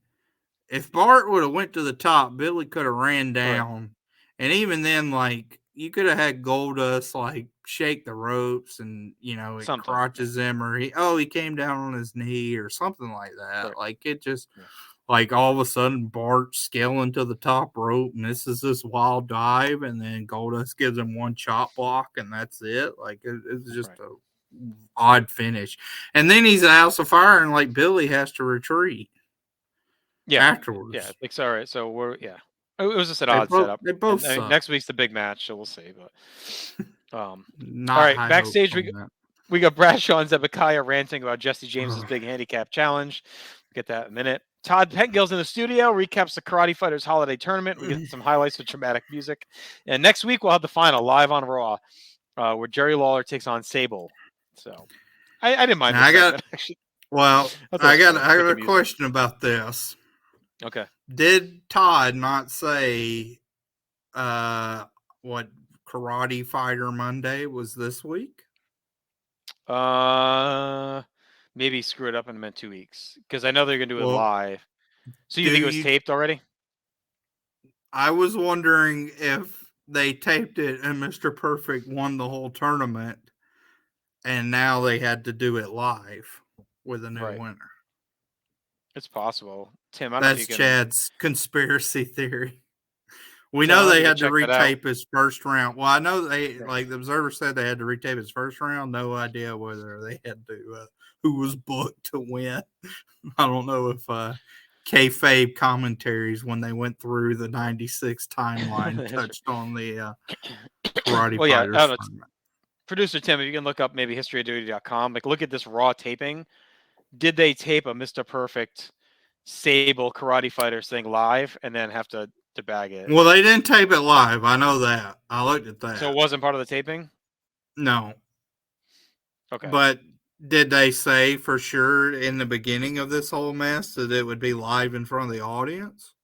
If Bart would have went to the top, Billy could have ran Right. down, and even then, like you could have had Goldust like shake the ropes, and it Something. crotches him, or he came down on his knee or something like that. Right. Like it just. Like all of a sudden, Bart scaling to the top rope, and this is this wild dive, and then Goldust gives him one chop block, and that's it. Like it's just a odd finish, and then he's a house of fire, and like Billy has to retreat. Yeah. Afterwards. Yeah. Like, sorry. So we're It was just an odd setup. They both and, next week's the big match, so we'll see. But all right, backstage we got Bradshaw and Zebekiah ranting about Jesse James's big handicap challenge. Get that in a minute. Todd Petgill's in the studio, recaps the Karate Fighters Holiday Tournament. We get some highlights with dramatic music. And next week we'll have the final live on Raw, where Jerry Lawler takes on Sable. So I didn't mind this segment, actually. Well, I got a question about this. Okay. Did Todd not say what Karate Fighter Monday was this week? Maybe screw it up and meant 2 weeks, because I know they're gonna do it live. So you think it was taped already? I was wondering if they taped it and Mr. Perfect won the whole tournament, and now they had to do it live with a new winner. It's possible, Tim. I don't know if you can... Chad's conspiracy theory. We know they had to retape his first round. Well, I know they like the Observer said they had to retape his first round. No idea whether they had to who was booked to win. I don't know if kayfabe commentaries when they went through the '96 timeline touched on the Karate Fighters. Producer Tim, if you can look up maybe historyofduty.com, like look at this Raw taping. Did they tape a Mr. Perfect Sable Karate Fighters thing live and then have to bag it? Well, they didn't tape it live. I know that. I looked at that. So it wasn't part of the taping? No. Okay. But did they say for sure in the beginning of this whole mess that it would be live in front of the audience?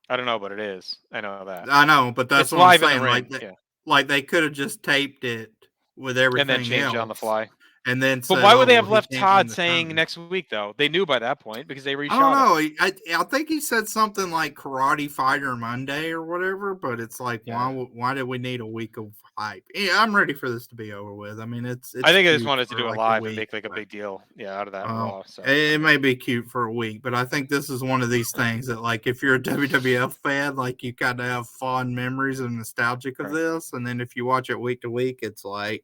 I don't know, but it is. I know that. I know, but that's it's what live I'm saying. In the ring. Like they could have just taped it with everything and then changed else it on the fly. And then, but why would they have left Todd saying next week though? They knew by that point because they reshot. I don't know. I think he said something like Karate Fighter Monday or whatever. But it's like, why did we need a week of hype? Yeah, I'm ready for this to be over with. I mean, it's I think I just wanted to do it live and make like a big deal, out of that Raw. So it may be cute for a week, but I think this is one of these things that, like, if you're a WWF fan, like you kind of have fond memories and nostalgic of this, and then if you watch it week to week, it's like,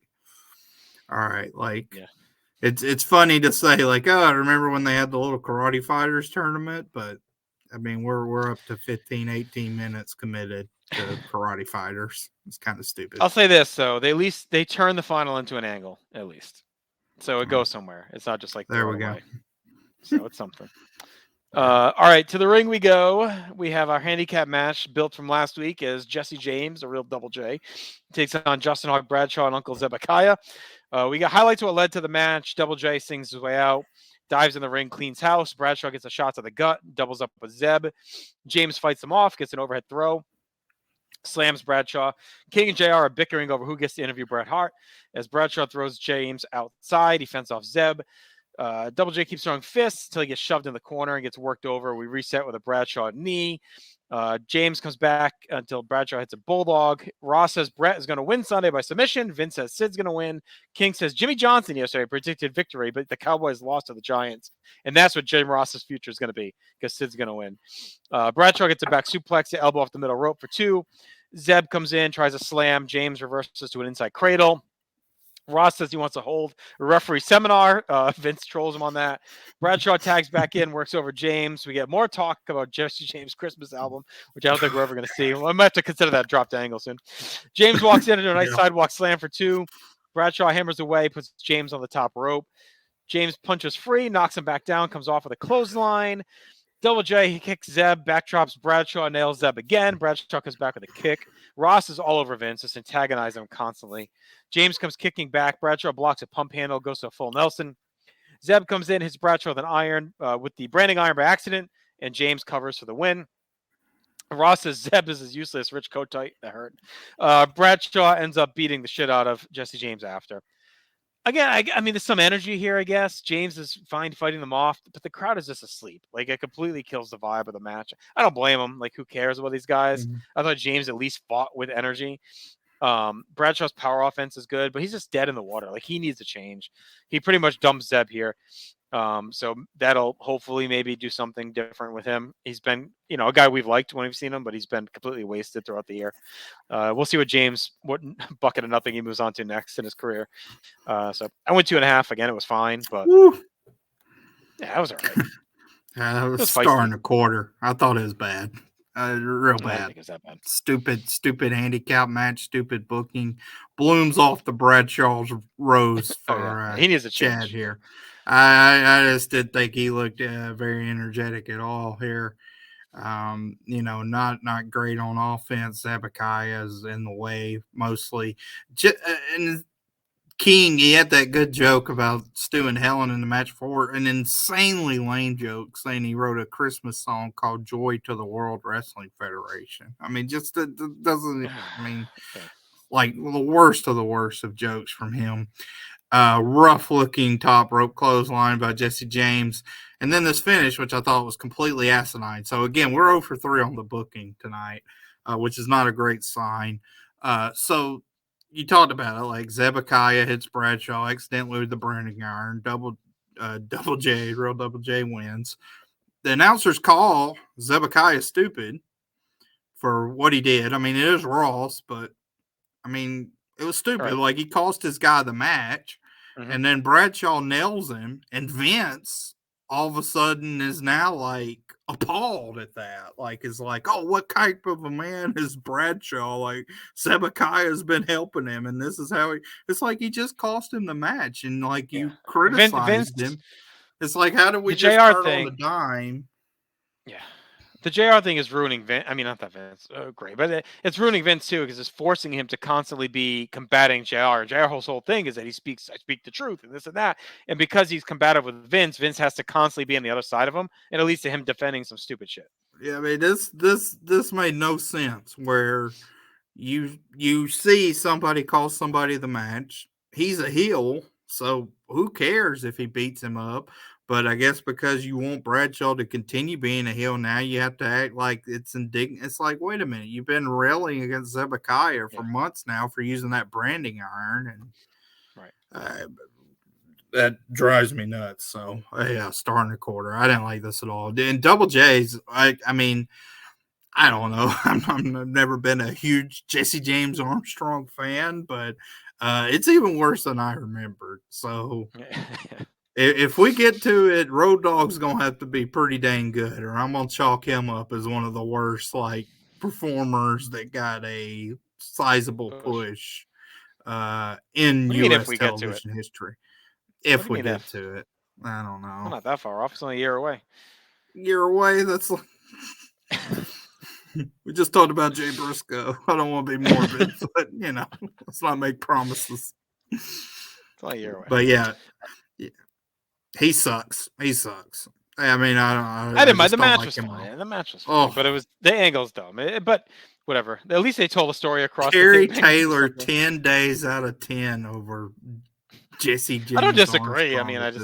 all right, like. It's funny to say, like, I remember when they had the little Karate Fighters tournament, but I mean, we're up to 15, 18 minutes committed to Karate Fighters. It's kind of stupid. I'll say this though, they turn the final into an angle at least, so it goes somewhere. It's not just like there we go. Away. So it's something. All right, to the ring we go. We have our handicap match built from last week as Jesse James, a real Double J, takes on Justin Hawk Bradshaw and Uncle Zebekiah. We got highlights what led to the match. Double J sings his way out, dives in the ring, cleans house. Bradshaw gets a shot to the gut, doubles up with Zeb. James fights him off, gets an overhead throw, slams Bradshaw. King and JR are bickering over who gets to interview Bret Hart. As Bradshaw throws James outside, he fends off Zeb. Double J keeps throwing fists until he gets shoved in the corner and gets worked over. We reset with a Bradshaw knee. James comes back until Bradshaw hits a bulldog. Ross says Bret is going to win Sunday by submission. Vince says Sid's going to win. King says Jimmy Johnson yesterday predicted victory, but the Cowboys lost to the Giants. And that's what Jim Ross's future is going to be because Sid's going to win. Bradshaw gets a back suplex, the elbow off the middle rope for 2. Zeb comes in, tries a slam. James reverses to an inside cradle. Ross says he wants to hold a referee seminar. Vince trolls him on that. Bradshaw tags back in, works over James. We get more talk about Jesse James' Christmas album, which I don't think we're ever going to see. I might have to consider that dropped angle soon. James walks in into a nice sidewalk slam for 2. Bradshaw hammers away, puts James on the top rope. James punches free, knocks him back down, comes off with a clothesline. Double J, he kicks Zeb, backdrops Bradshaw, nails Zeb again. Bradshaw comes back with a kick. Ross is all over Vince, just antagonizing him constantly. James comes kicking back. Bradshaw blocks a pump handle, goes to a full Nelson. Zeb comes in, hits Bradshaw with an iron, with the branding iron by accident, and James covers for the win. Ross says Zeb is his useless rich coat tight. That hurt. Bradshaw ends up beating the shit out of Jesse James after. Again, I mean, there's some energy here, I guess. James is fine fighting them off, but the crowd is just asleep. Like, it completely kills the vibe of the match. I don't blame him. Like, who cares about these guys? Mm-hmm. I thought James at least fought with energy. Bradshaw's power offense is good, but he's just dead in the water. Like, he needs a change. He pretty much dumps Zeb here. So that'll hopefully maybe do something different with him. He's been, a guy we've liked when we've seen him, but he's been completely wasted throughout the year. We'll see what bucket of nothing he moves on to next in his career. So I went 2.5 again. It was fine, but yeah, that was all right. It was star in a quarter. I thought it was bad. Real bad. I think it's that bad. Stupid handicap match, stupid booking. Blooms off the Bradshaw's rose for he needs a Chad change here. I just didn't think he looked very energetic at all here. Not great on offense. Zebekiah's in the way mostly. And King, he had that good joke about Stu and Helen in the match before, an insanely lame joke saying he wrote a Christmas song called Joy to the World Wrestling Federation. I mean, just doesn't, like the worst of the worst of jokes from him. Rough looking top rope clothesline by Jesse James. And then this finish, which I thought was completely asinine. So again, we're 0 for 3 on the booking tonight, which is not a great sign. So you talked about it, like Zebekiah hits Bradshaw accidentally with the branding iron. Double J wins. The announcers call Zebekiah stupid for what he did. I mean, it is Ross, but I mean, it was stupid. Right. Like, he cost his guy the match, and then Bradshaw nails him, and Vince all of a sudden is now like appalled at that. Like, is like, oh, what type of a man is Bradshaw? Like, Zebekiah has been helping him, and this is how it's like he just cost him the match, and like you criticized him. It's like, how do we just turn on the dime? Yeah. The JR thing is ruining Vince. I mean, not that Vince, great, but it's ruining Vince too, because it's forcing him to constantly be combating JR. JR's whole thing is that I speak the truth and this and that. And because he's combative with Vince has to constantly be on the other side of him, and it leads to him defending some stupid shit. Yeah, I mean, this made no sense. Where you see somebody call somebody the match, he's a heel, so who cares if he beats him up? But I guess because you want Bradshaw to continue being a heel, now you have to act like it's indignant. It's like, wait a minute, you've been railing against Zebekiah for months now for using that branding iron, and that drives me nuts. So, yeah, star in a quarter. I didn't like this at all. And Double J's, I mean, I don't know. I've never been a huge Jesse James Armstrong fan, but it's even worse than I remembered. So. If we get to it, Road Dogg's going to have to be pretty dang good, or I'm going to chalk him up as one of the worst, like, performers that got a sizable push in U.S. television history. If we get to it. I don't know. Well, not that far off. It's only a year away. That's like... We just talked about Jay Briscoe. I don't want to be morbid, but, let's not make promises. It's only a year away. But, yeah. He sucks. I mean, I didn't mind. The match was fine. The match was fine, but it was the angle's dumb. But whatever. At least they told a story across. Terry Taylor 10 days out of 10 over Jesse James. I don't disagree. I mean, it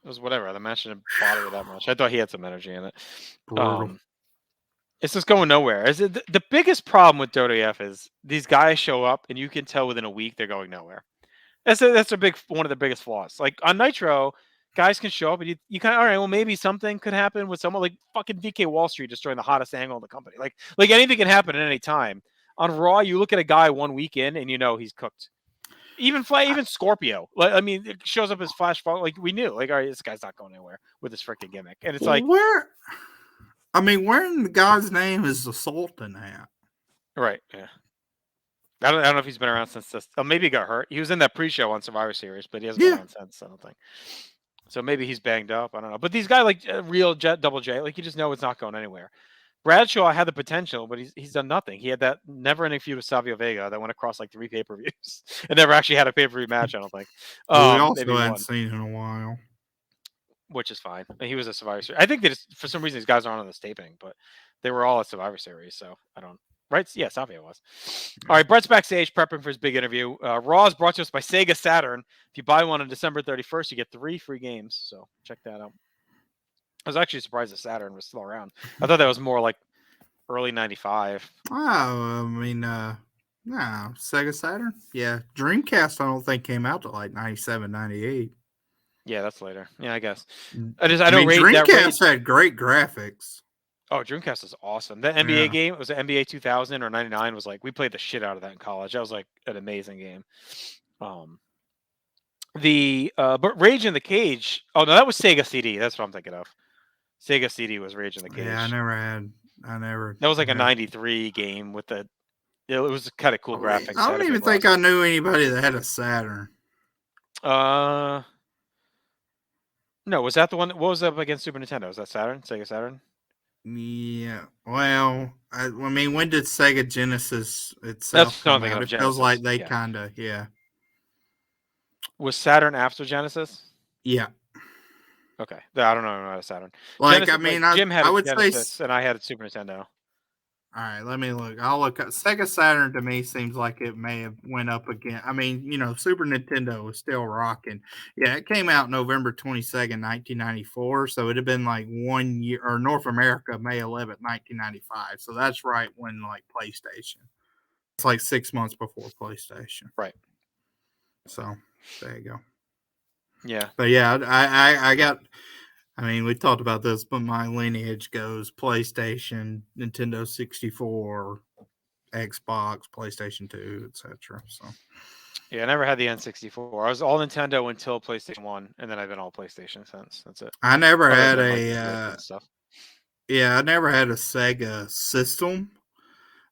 was whatever. The match didn't bother me that much. I thought he had some energy in it. It's just going nowhere. The biggest problem with WWF is these guys show up and you can tell within a week they're going nowhere. That's one of the biggest flaws. Like on Nitro, guys can show up and you kind of, all right, well, maybe something could happen with someone like fucking VK Wall Street destroying the hottest angle in the company. Like anything can happen at any time. On Raw, you look at a guy 1 week in and he's cooked. Even Scorpio. Like, I mean, it shows up as Flash. Like we knew, like, all right, this guy's not going anywhere with this freaking gimmick. And it's like, where in the guy's name is the Sultan at? right? Yeah. I don't know if he's been around since this. Oh, maybe he got hurt. He was in that pre-show on Survivor Series, but he hasn't been around since. I don't think. So maybe he's banged up. I don't know. But these guys like real Double J, like you just know it's not going anywhere. Bradshaw had the potential, but he's done nothing. He had that never-ending feud with Savio Vega that went across like 3 pay-per-views and never actually had a pay-per-view match. I don't think. We also hadn't seen in a while, which is fine. He was a Survivor Series. I think that for some reason these guys aren't on this taping, but they were all at Survivor Series. So I don't. Right? Yeah, Savio was. All right, Brett's backstage prepping for his big interview. Raw is brought to us by Sega Saturn. If you buy one on December 31st, you get 3 free games. So check that out. I was actually surprised that Saturn was still around. I thought that was more like early 95. Oh, I mean, no, Sega Saturn? Yeah. Dreamcast, I don't think came out till like 97, 98. Yeah, that's later. Yeah, I guess. I know Dreamcast had great graphics. Oh, Dreamcast is awesome. The NBA game, it was an NBA 2000 or 99, was like, we played the shit out of that in college. That was like an amazing game. But Rage in the Cage, oh no, that was Sega CD. That's what I'm thinking of. Sega CD was Rage in the Cage. Yeah, that was like a 93 game with it was kind of cool graphics. I don't even think I knew anybody that had a Saturn. No, was that the one? What was up against Super Nintendo? Was that Saturn? Sega Saturn? Yeah. Well, I mean, when did Sega Genesis itself come out? It feels like they kind of, Was Saturn after Genesis? Yeah. Okay. I don't know about a Saturn. Like, Genesis, I mean, Jim had I would Genesis, say, and I had a Super Nintendo. All right, let me look. I'll look at Sega Saturn. To me, seems like it may have went up again. I mean, Super Nintendo was still rocking. Yeah, it came out November 22nd, 1994. So it'd have been like 1 year, or North America, May 11th, 1995. So that's right when like PlayStation. It's like 6 months before PlayStation. Right. So there you go. Yeah. But yeah, I got. I mean, we talked about this, but my lineage goes PlayStation, Nintendo 64, Xbox, PlayStation 2, etc. So, yeah, I never had the N64. I was all Nintendo until PlayStation 1, and then I've been all PlayStation since. That's it. I never had I never had a Sega system.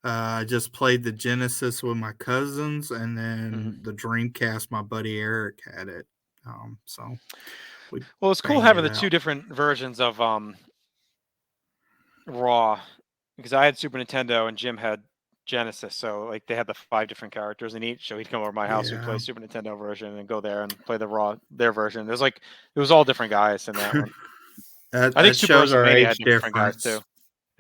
I just played the Genesis with my cousins, and then the Dreamcast. My buddy Eric had it. So. Well, it's cool having the 2 different versions of Raw, because I had Super Nintendo and Jim had Genesis, so like they had the 5 different characters in each. So he'd come over to my house, we'd play Super Nintendo version, and go there and play their version. It was all different guys in that one. I think Super WrestleMania had different guys too.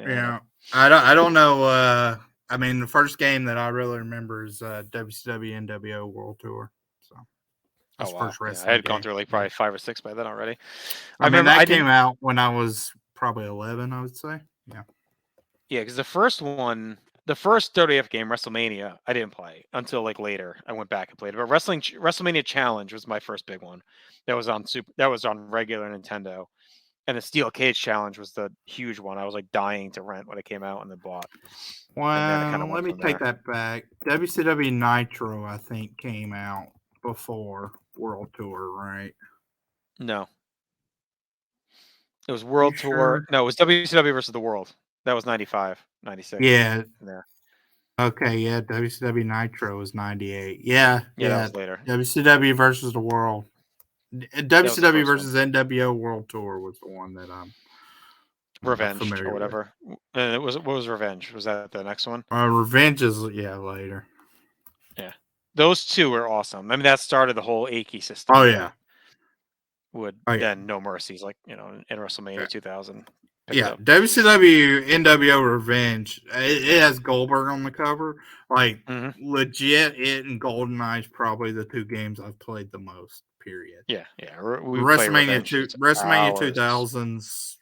Yeah, I don't know. I mean, the first game that I really remember is WCW NWO World Tour. So. First wrestling I had gone through like probably 5 or 6 by then already. I remember that came out when I was probably 11, I would say. Yeah. Yeah, because the first WWF game, WrestleMania, I didn't play until like later. I went back and played it. But WrestleMania Challenge was my first big one. That was on regular Nintendo. And the Steel Cage Challenge was the huge one. I was like dying to rent when it came out and then bought. Well, let me take that back. WCW Nitro, I think, came out before World Tour, right? No. It was World Tour. Sure? No, it was WCW versus the World. That was 95, 96. Yeah. Okay, yeah. WCW Nitro was 98. Yeah. That was later. WCW versus the World. WCW versus NWO World Tour was the one that I'm Revenge or whatever. What was Revenge? Was that the next one? Revenge is later. Yeah. Those 2 were awesome. I mean, that started the whole Aki system. Oh, yeah. Then No Mercies, like, in WrestleMania 2000. Yeah, WCW NWO Revenge. It has Goldberg on the cover. Like, legit, it and GoldenEye is probably the 2 games I've played the most, period. Yeah. WrestleMania 2000's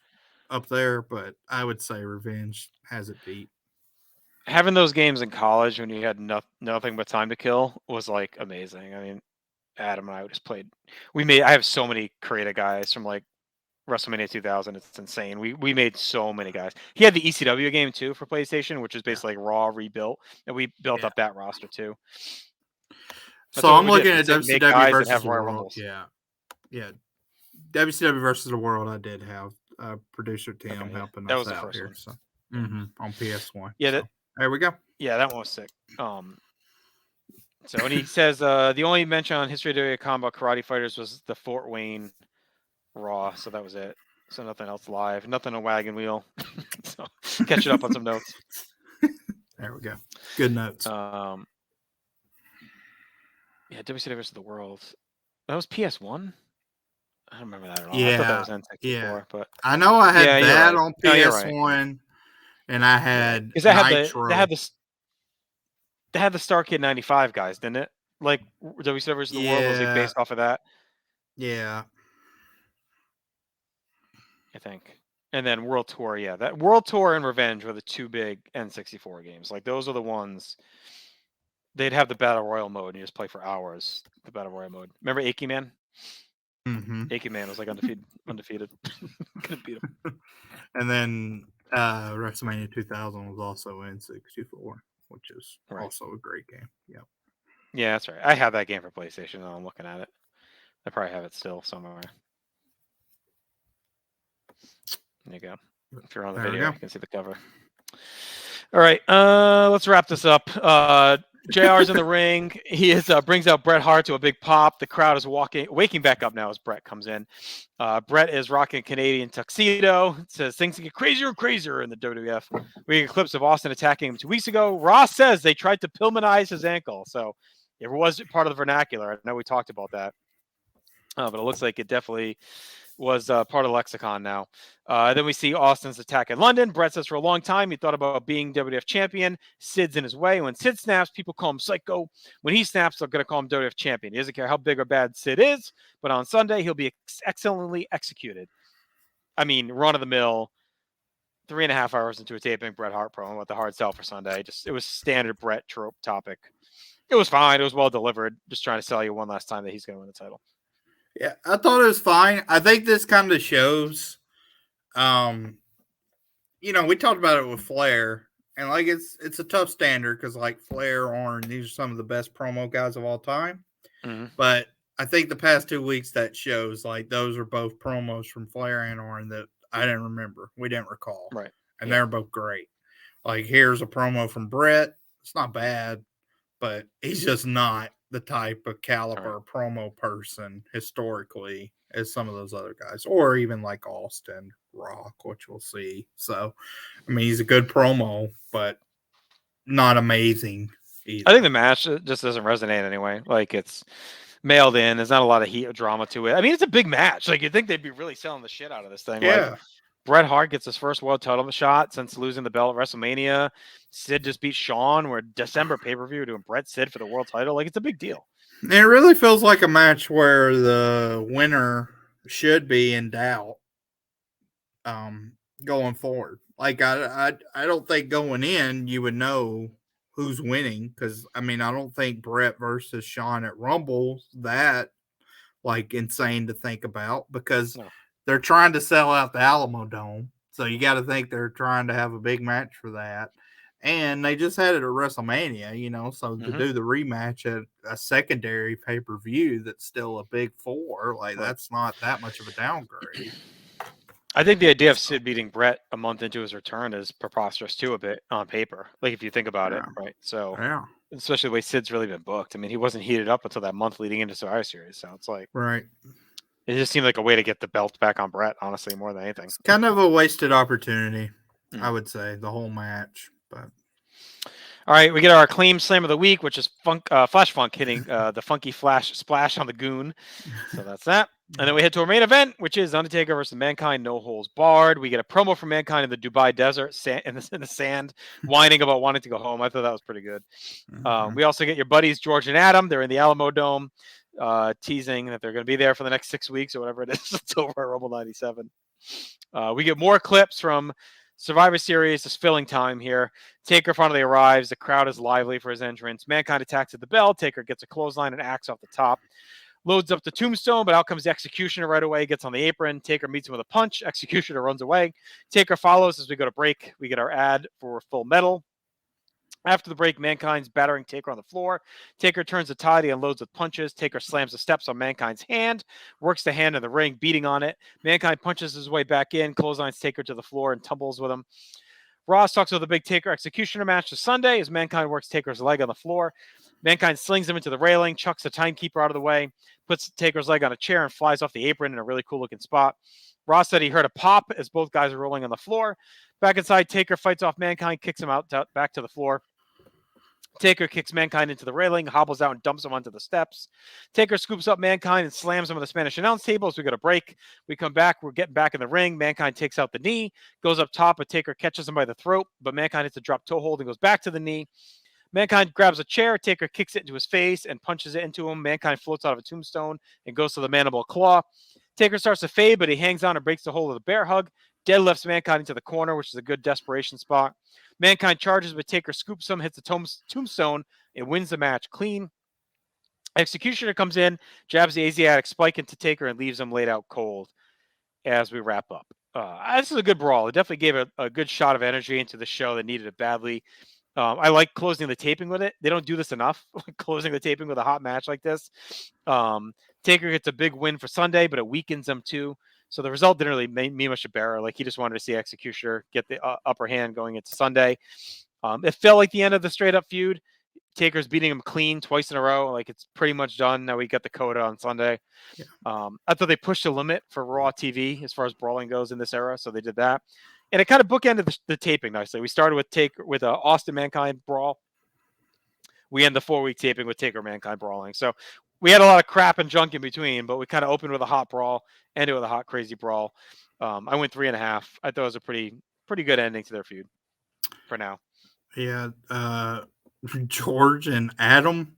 up there, but I would say Revenge has it beat. Having those games in college when you had nothing but time to kill was like amazing. I mean, Adam and I just played. I have so many creative guys from like WrestleMania 2000. It's insane. We made so many guys. He had the ECW game too for PlayStation, which is basically like Raw rebuilt, and we built up that roster too. So I'm looking at Make WCW guys versus that have the Royal World. Rumbles. Yeah. WCW versus the World. I did have producer Tim helping us was out here. one. So on PS1. Yeah, so, there we go. Yeah, that one was sick. So and he says the only mention on History of WWE Combat Karate Fighters was the Fort Wayne Raw, so that was it. So nothing else live, nothing on Wagon Wheel. So catching up on some notes. There we go. Good notes. Yeah, WCW versus the World. That was PS1. I don't remember that at all. Yeah, I thought that was N64, but I know I had that on PS1, and I had because Nitro. They had the Starrcade '95 guys, didn't it? Like WCW versus the World was like based off of that. Yeah, I think. And then World Tour, that World Tour and Revenge were the two big N64 games. Like those are the ones. They'd have the Battle Royal mode, and you just play for hours. The Battle Royal mode. Remember Achy Man? Mm-hmm. Achy Man was like undefeated. Couldn't beat him. And then WrestleMania 2000 was also N64, which is also a great game. Yep. Yeah, that's right. I have that game for PlayStation, and I'm looking at it. I probably have it still somewhere. There you go. If you're on the video, you can see the cover. All right, let's wrap this up. JR's in the ring. He brings out Bret Hart to a big pop. The crowd is waking back up now as Bret comes in. Bret is rocking a Canadian tuxedo. It says things get crazier and crazier in the WWF. We get clips of Austin attacking him 2 weeks ago. Ross says they tried to Pillmanize his ankle. So it was part of the vernacular. I know we talked about that. But it looks like it definitely was part of the lexicon now. Then we see Austin's attack in London. Bret says for a long time he thought about being WWF champion. Sid's in his way. When Sid snaps, people call him Psycho. When he snaps, they're going to call him WWF champion. He doesn't care how big or bad Sid is, but on Sunday, he'll be excellently executed. I mean, run-of-the-mill, 3.5 hours into a taping Bret Hart promo with the hard sell for Sunday. It was standard Bret trope topic. It was fine. It was well delivered. Just trying to sell you one last time that he's going to win the title. Yeah, I thought it was fine. I think this kind of shows, we talked about it with Flair, and like it's a tough standard because like Flair, Arn, these are some of the best promo guys of all time. Mm-hmm. But I think the past 2 weeks that shows like those are both promos from Flair and Arn that I didn't remember. We didn't recall. Right. And they're both great. Like here's a promo from Bret. It's not bad, but he's just not the type of caliber promo person historically as some of those other guys, or even like Austin, Rock, which we'll see. So, I mean, he's a good promo, but not amazing either. I think the match just doesn't resonate anyway. Like it's mailed in. There's not a lot of heat or drama to it. I mean, it's a big match. Like you'd think they'd be really selling the shit out of this thing. Yeah. Like, Bret Hart gets his first world title shot since losing the belt at WrestleMania. Sid just beat Shawn. We're December pay-per-view doing Bret Sid for the world title. Like, it's a big deal. It really feels like a match where the winner should be in doubt going forward. Like, I don't think going in you would know who's winning because, I mean, I don't think Bret versus Shawn at Rumble that, like, insane to think about because they're trying to sell out the Alamo Dome. So you got to think they're trying to have a big match for that. And they just had it at WrestleMania, so to do the rematch at a secondary pay-per-view that's still a big four, like that's not that much of a downgrade. I think the idea of Sid beating Bret a month into his return is preposterous too, a bit on paper. Like if you think about it, right? So especially the way Sid's really been booked. I mean, he wasn't heated up until that month leading into Survivor Series. So it's like it just seemed like a way to get the belt back on Bret, honestly, more than anything. It's kind of a wasted opportunity, I would say, the whole match. But all right, we get our acclaimed slam of the week, which is Flash Funk hitting the funky flash splash on the Goon. So that's that. And then we head to our main event, which is Undertaker versus Mankind, no holds barred. We get a promo from Mankind in the Dubai desert, in the sand, whining about wanting to go home. I thought that was pretty good. We also get your buddies, George and Adam. They're in the Alamo Dome, teasing that they're going to be there for the next 6 weeks or whatever it is. It's over at Rumble 97. We get more clips from Survivor Series. It's filling time here. Taker finally arrives. The crowd is lively for his entrance. Mankind attacks at the bell. Taker gets a clothesline and axe off the top. Loads up the tombstone, but out comes the Executioner right away. Gets on the apron. Taker meets him with a punch. Executioner runs away. Taker follows as we go to break. We get our ad for Full Metal. After the break, Mankind's battering Taker on the floor. Taker turns the tide. He unloads with punches. Taker slams the steps on Mankind's hand, works the hand in the ring, beating on it. Mankind punches his way back in, clotheslines Taker to the floor, and tumbles with him. Ross talks about the big Taker Executioner match this Sunday as Mankind works Taker's leg on the floor. Mankind slings him into the railing, chucks the timekeeper out of the way, puts Taker's leg on a chair, and flies off the apron in a really cool looking spot. Ross said he heard a pop as both guys are rolling on the floor. Back inside, Taker fights off Mankind, kicks him out back to the floor. Taker kicks Mankind into the railing, hobbles out and dumps him onto the steps. Taker scoops up Mankind and slams him on the Spanish announce table as we get a break. We come back. We're getting back in the ring. Mankind takes out the knee, goes up top, but Taker catches him by the throat. But Mankind hits a drop toe hold and goes back to the knee. Mankind grabs a chair. Taker kicks it into his face and punches it into him. Mankind floats out of a tombstone and goes to the mandible claw. Taker starts to fade, but he hangs on and breaks the hold of the bear hug. Deadlifts Mankind into the corner, which is a good desperation spot. Mankind charges, but Taker scoops him, hits the tombstone, and wins the match clean. Executioner comes in, jabs the Asiatic spike into Taker, and leaves him laid out cold as we wrap up. This is a good brawl. It definitely gave a good shot of energy into the show that needed it badly. I like closing the taping with it. They don't do this enough, closing the taping with a hot match like this. Taker gets a big win for Sunday, but it weakens him too. So the result didn't really mean much to Bearer. Like he just wanted to see Executioner get the upper hand going into Sunday. It felt like the end of the straight up feud. Taker's beating him clean twice in a row. Like it's pretty much done. Now we got the coda on Sunday. Yeah. I thought they pushed the limit for Raw TV as far as brawling goes in this era. So they did that. And it kind of bookended the taping nicely. We started with Austin Mankind brawl. We end the 4-week taping with Taker Mankind brawling. So we had a lot of crap and junk in between, but we kind of opened with a hot brawl, ended with a hot, crazy brawl. I went 3.5. I thought it was a pretty good ending to their feud for now. Yeah. George and Adam,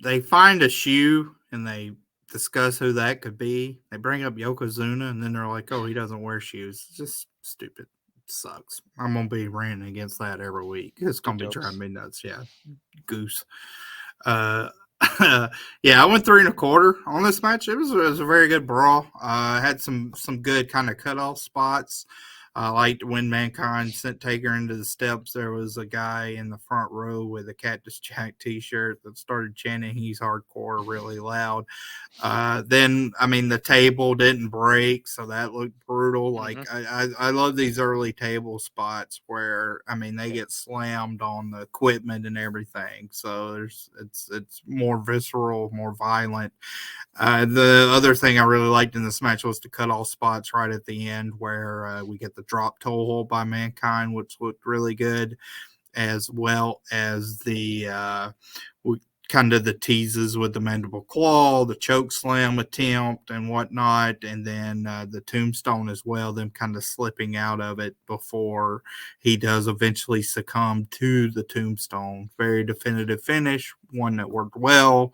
they find a shoe and they discuss who that could be. They bring up Yokozuna and then they're like, oh, he doesn't wear shoes. It's just stupid. It sucks. I'm going to be ranting against that every week. It's going to be driving me nuts. Yeah. Goose. Yeah, I went 3.25 on this match. It was a very good brawl. Had some good kind of cutoff spots. I liked when Mankind sent Taker into the steps. There was a guy in the front row with a Cactus Jack t-shirt that started chanting "He's hardcore" really loud. Then, I mean, the table didn't break, so that looked brutal. Like I love these early table spots where, I mean, they get slammed on the equipment and everything. So it's more visceral, more violent. The other thing I really liked in this match was the cutoff spots right at the end where we get the drop toe hold by Mankind, which looked really good, as well as the kind of the teases with the mandible claw, the choke slam attempt and whatnot, and then the tombstone as well, them kind of slipping out of it before he does eventually succumb to the tombstone. Very definitive finish, one that worked well.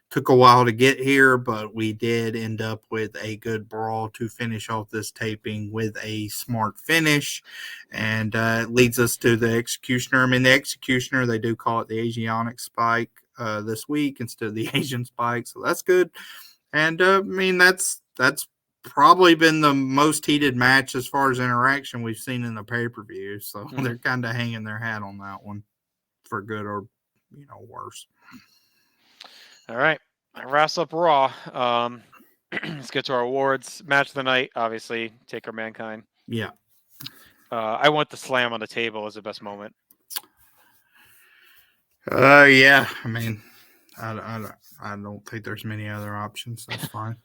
Took a while to get here, but we did end up with a good brawl to finish off this taping with a smart finish. And it leads us to the Executioner. I mean, the Executioner, they do call it the Asiatic spike this week instead of the Asian spike. So that's good. And I mean, that's probably been the most heated match as far as interaction we've seen in the pay-per-view. So they're kind of hanging their hat on that one for good or, worse. All right. That wraps up Raw. Let's get to our awards. Match of the night, obviously, Taker Mankind. Yeah. I want the slam on the table as the best moment. Yeah. I mean, I don't think there's many other options. That's fine.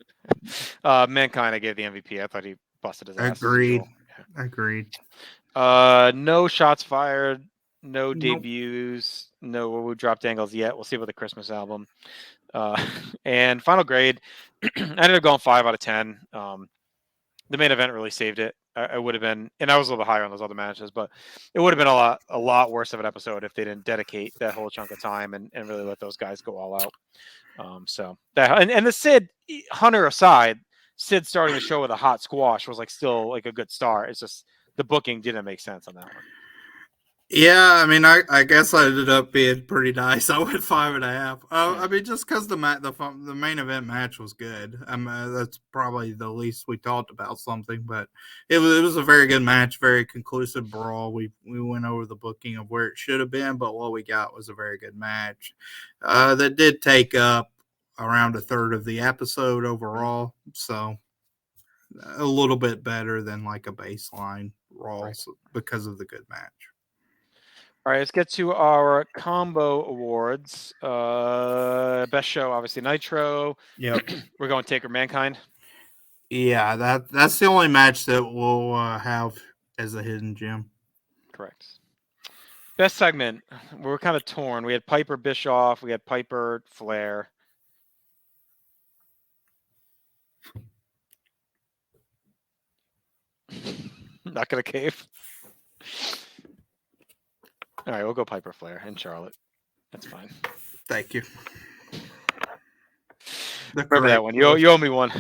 Mankind, I gave the MVP. I thought he busted his ass. Agreed. Agreed. No shots fired. No debuts. No dropped angles yet. We'll see about the Christmas album. And final grade, I ended up going 5 out of 10. The main event really saved it. I would have been, and I was a little bit higher on those other matches, but it would have been a lot worse of an episode if they didn't dedicate that whole chunk of time and really let those guys go all out. So that and the Sid Hunter aside, Sid starting the show with a hot squash was like still like a good start. It's just the booking didn't make sense on that one. Yeah, I mean, I guess I ended up being pretty nice. I went 5.5. I mean, just because the main event match was good. That's probably the least we talked about something, but it was a very good match, very conclusive brawl. We went over the booking of where it should have been, but what we got was a very good match. That did take up around a third of the episode overall, so a little bit better than like a baseline Raw because of the good match. All right, let's get to our combo awards. Best show, obviously Nitro. Yep. We're going Taker Mankind. Yeah, that's the only match that we'll have as a hidden gem. Correct. Best segment, we were kind of torn. We had Piper Bischoff, we had Piper Flair. Not gonna cave. All right, we'll go Piper Flair and Charlotte. That's fine. Thank you. Remember that one. You owe me one.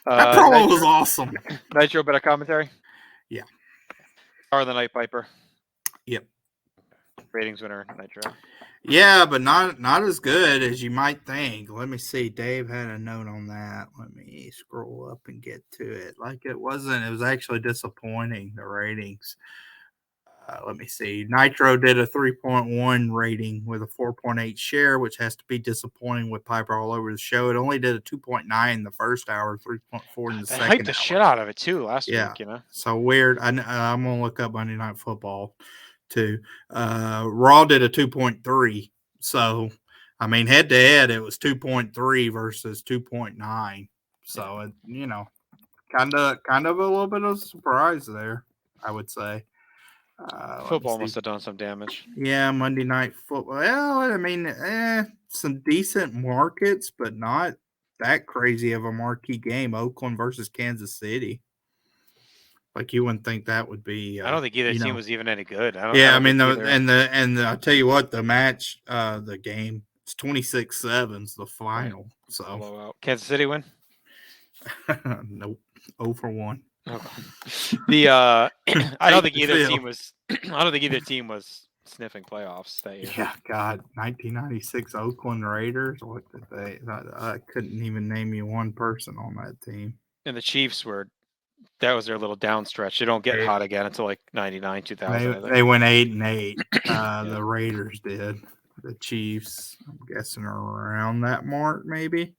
That promo was awesome. Nitro, better commentary? Yeah. Star of the Night, Piper. Yep. Ratings winner, Nitro. Yeah, but not as good as you might think. Let me see. Dave had a note on that. Let me scroll up and get to it. It was actually disappointing, the ratings. Let me see. Nitro did a 3.1 rating with a 4.8 share, which has to be disappointing with Piper all over the show. It only did a 2.9 in the first hour, 3.4 in the second hour. Hyped the shit out of it too last week, you know. So weird. I'm gonna look up Monday Night Football too. Raw did a 2.3. So I mean, head to head, it was 2.3 versus 2.9. So it, kind of a little bit of a surprise there, I would say. Football must have done some damage. Yeah, Monday Night Football. Well, I mean, some decent markets, but not that crazy of a marquee game. Oakland versus Kansas City. You wouldn't think that would be. I don't think either team was even any good. I mean, I'll tell you what, the match, the game, it's 26-7's the final. Right. So blowout. Kansas City win? Nope. 0-1. The I don't think either team was. I don't think either team was sniffing playoffs that year. Yeah, God, 1996 Oakland Raiders. What did they? I couldn't even name you one person on that team. And the Chiefs were. That was their little down stretch. They don't get hot again until like 99, 2000. They went 8-8. The Raiders did. The Chiefs, I'm guessing, are around that mark, maybe.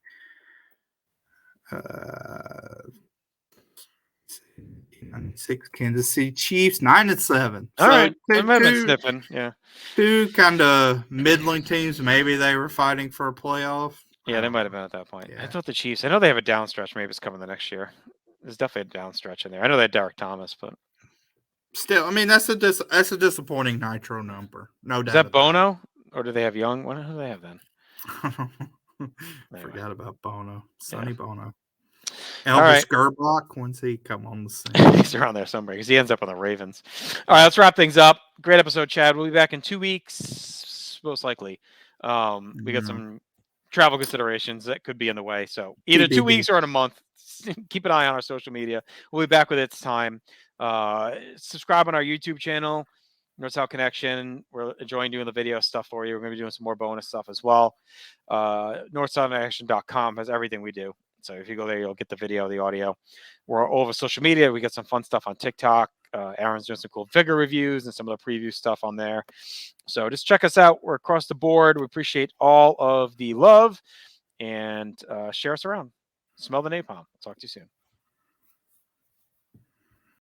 96 Kansas City Chiefs, 9-7. All right, they might have been sniffing. Yeah, two kind of middling teams. Maybe they were fighting for a playoff. Yeah, they might have been at that point. Yeah. I thought the Chiefs. I know they have a down stretch. Maybe it's coming the next year. There's definitely a down stretch in there. I know they had Derek Thomas, but still, I mean, that's a disappointing Nitro number. No doubt. Is that Bono, or do they have Young? What do they have then? Forgot about Bono. Sonny Bono. Elvis Gerbach, when's he come on the scene? He's around there somewhere because he ends up on the Ravens. All right, let's wrap things up. Great episode, Chad. We'll be back in 2 weeks, most likely. We got some travel considerations that could be in the way. So either 2 weeks or in a month. Keep an eye on our social media. We'll be back with its time. Subscribe on our YouTube channel, North South Connection. We're enjoying doing the video stuff for you. We're going to be doing some more bonus stuff as well. NorthSouthConnection.com has everything we do. So if you go there, you'll get the video, the audio. We're all over social media. We got some fun stuff on TikTok. Aaron's doing some cool figure reviews and some of the preview stuff on there. So just check us out. We're across the board. We appreciate all of the love and share us around. Smell the napalm. Talk to you soon.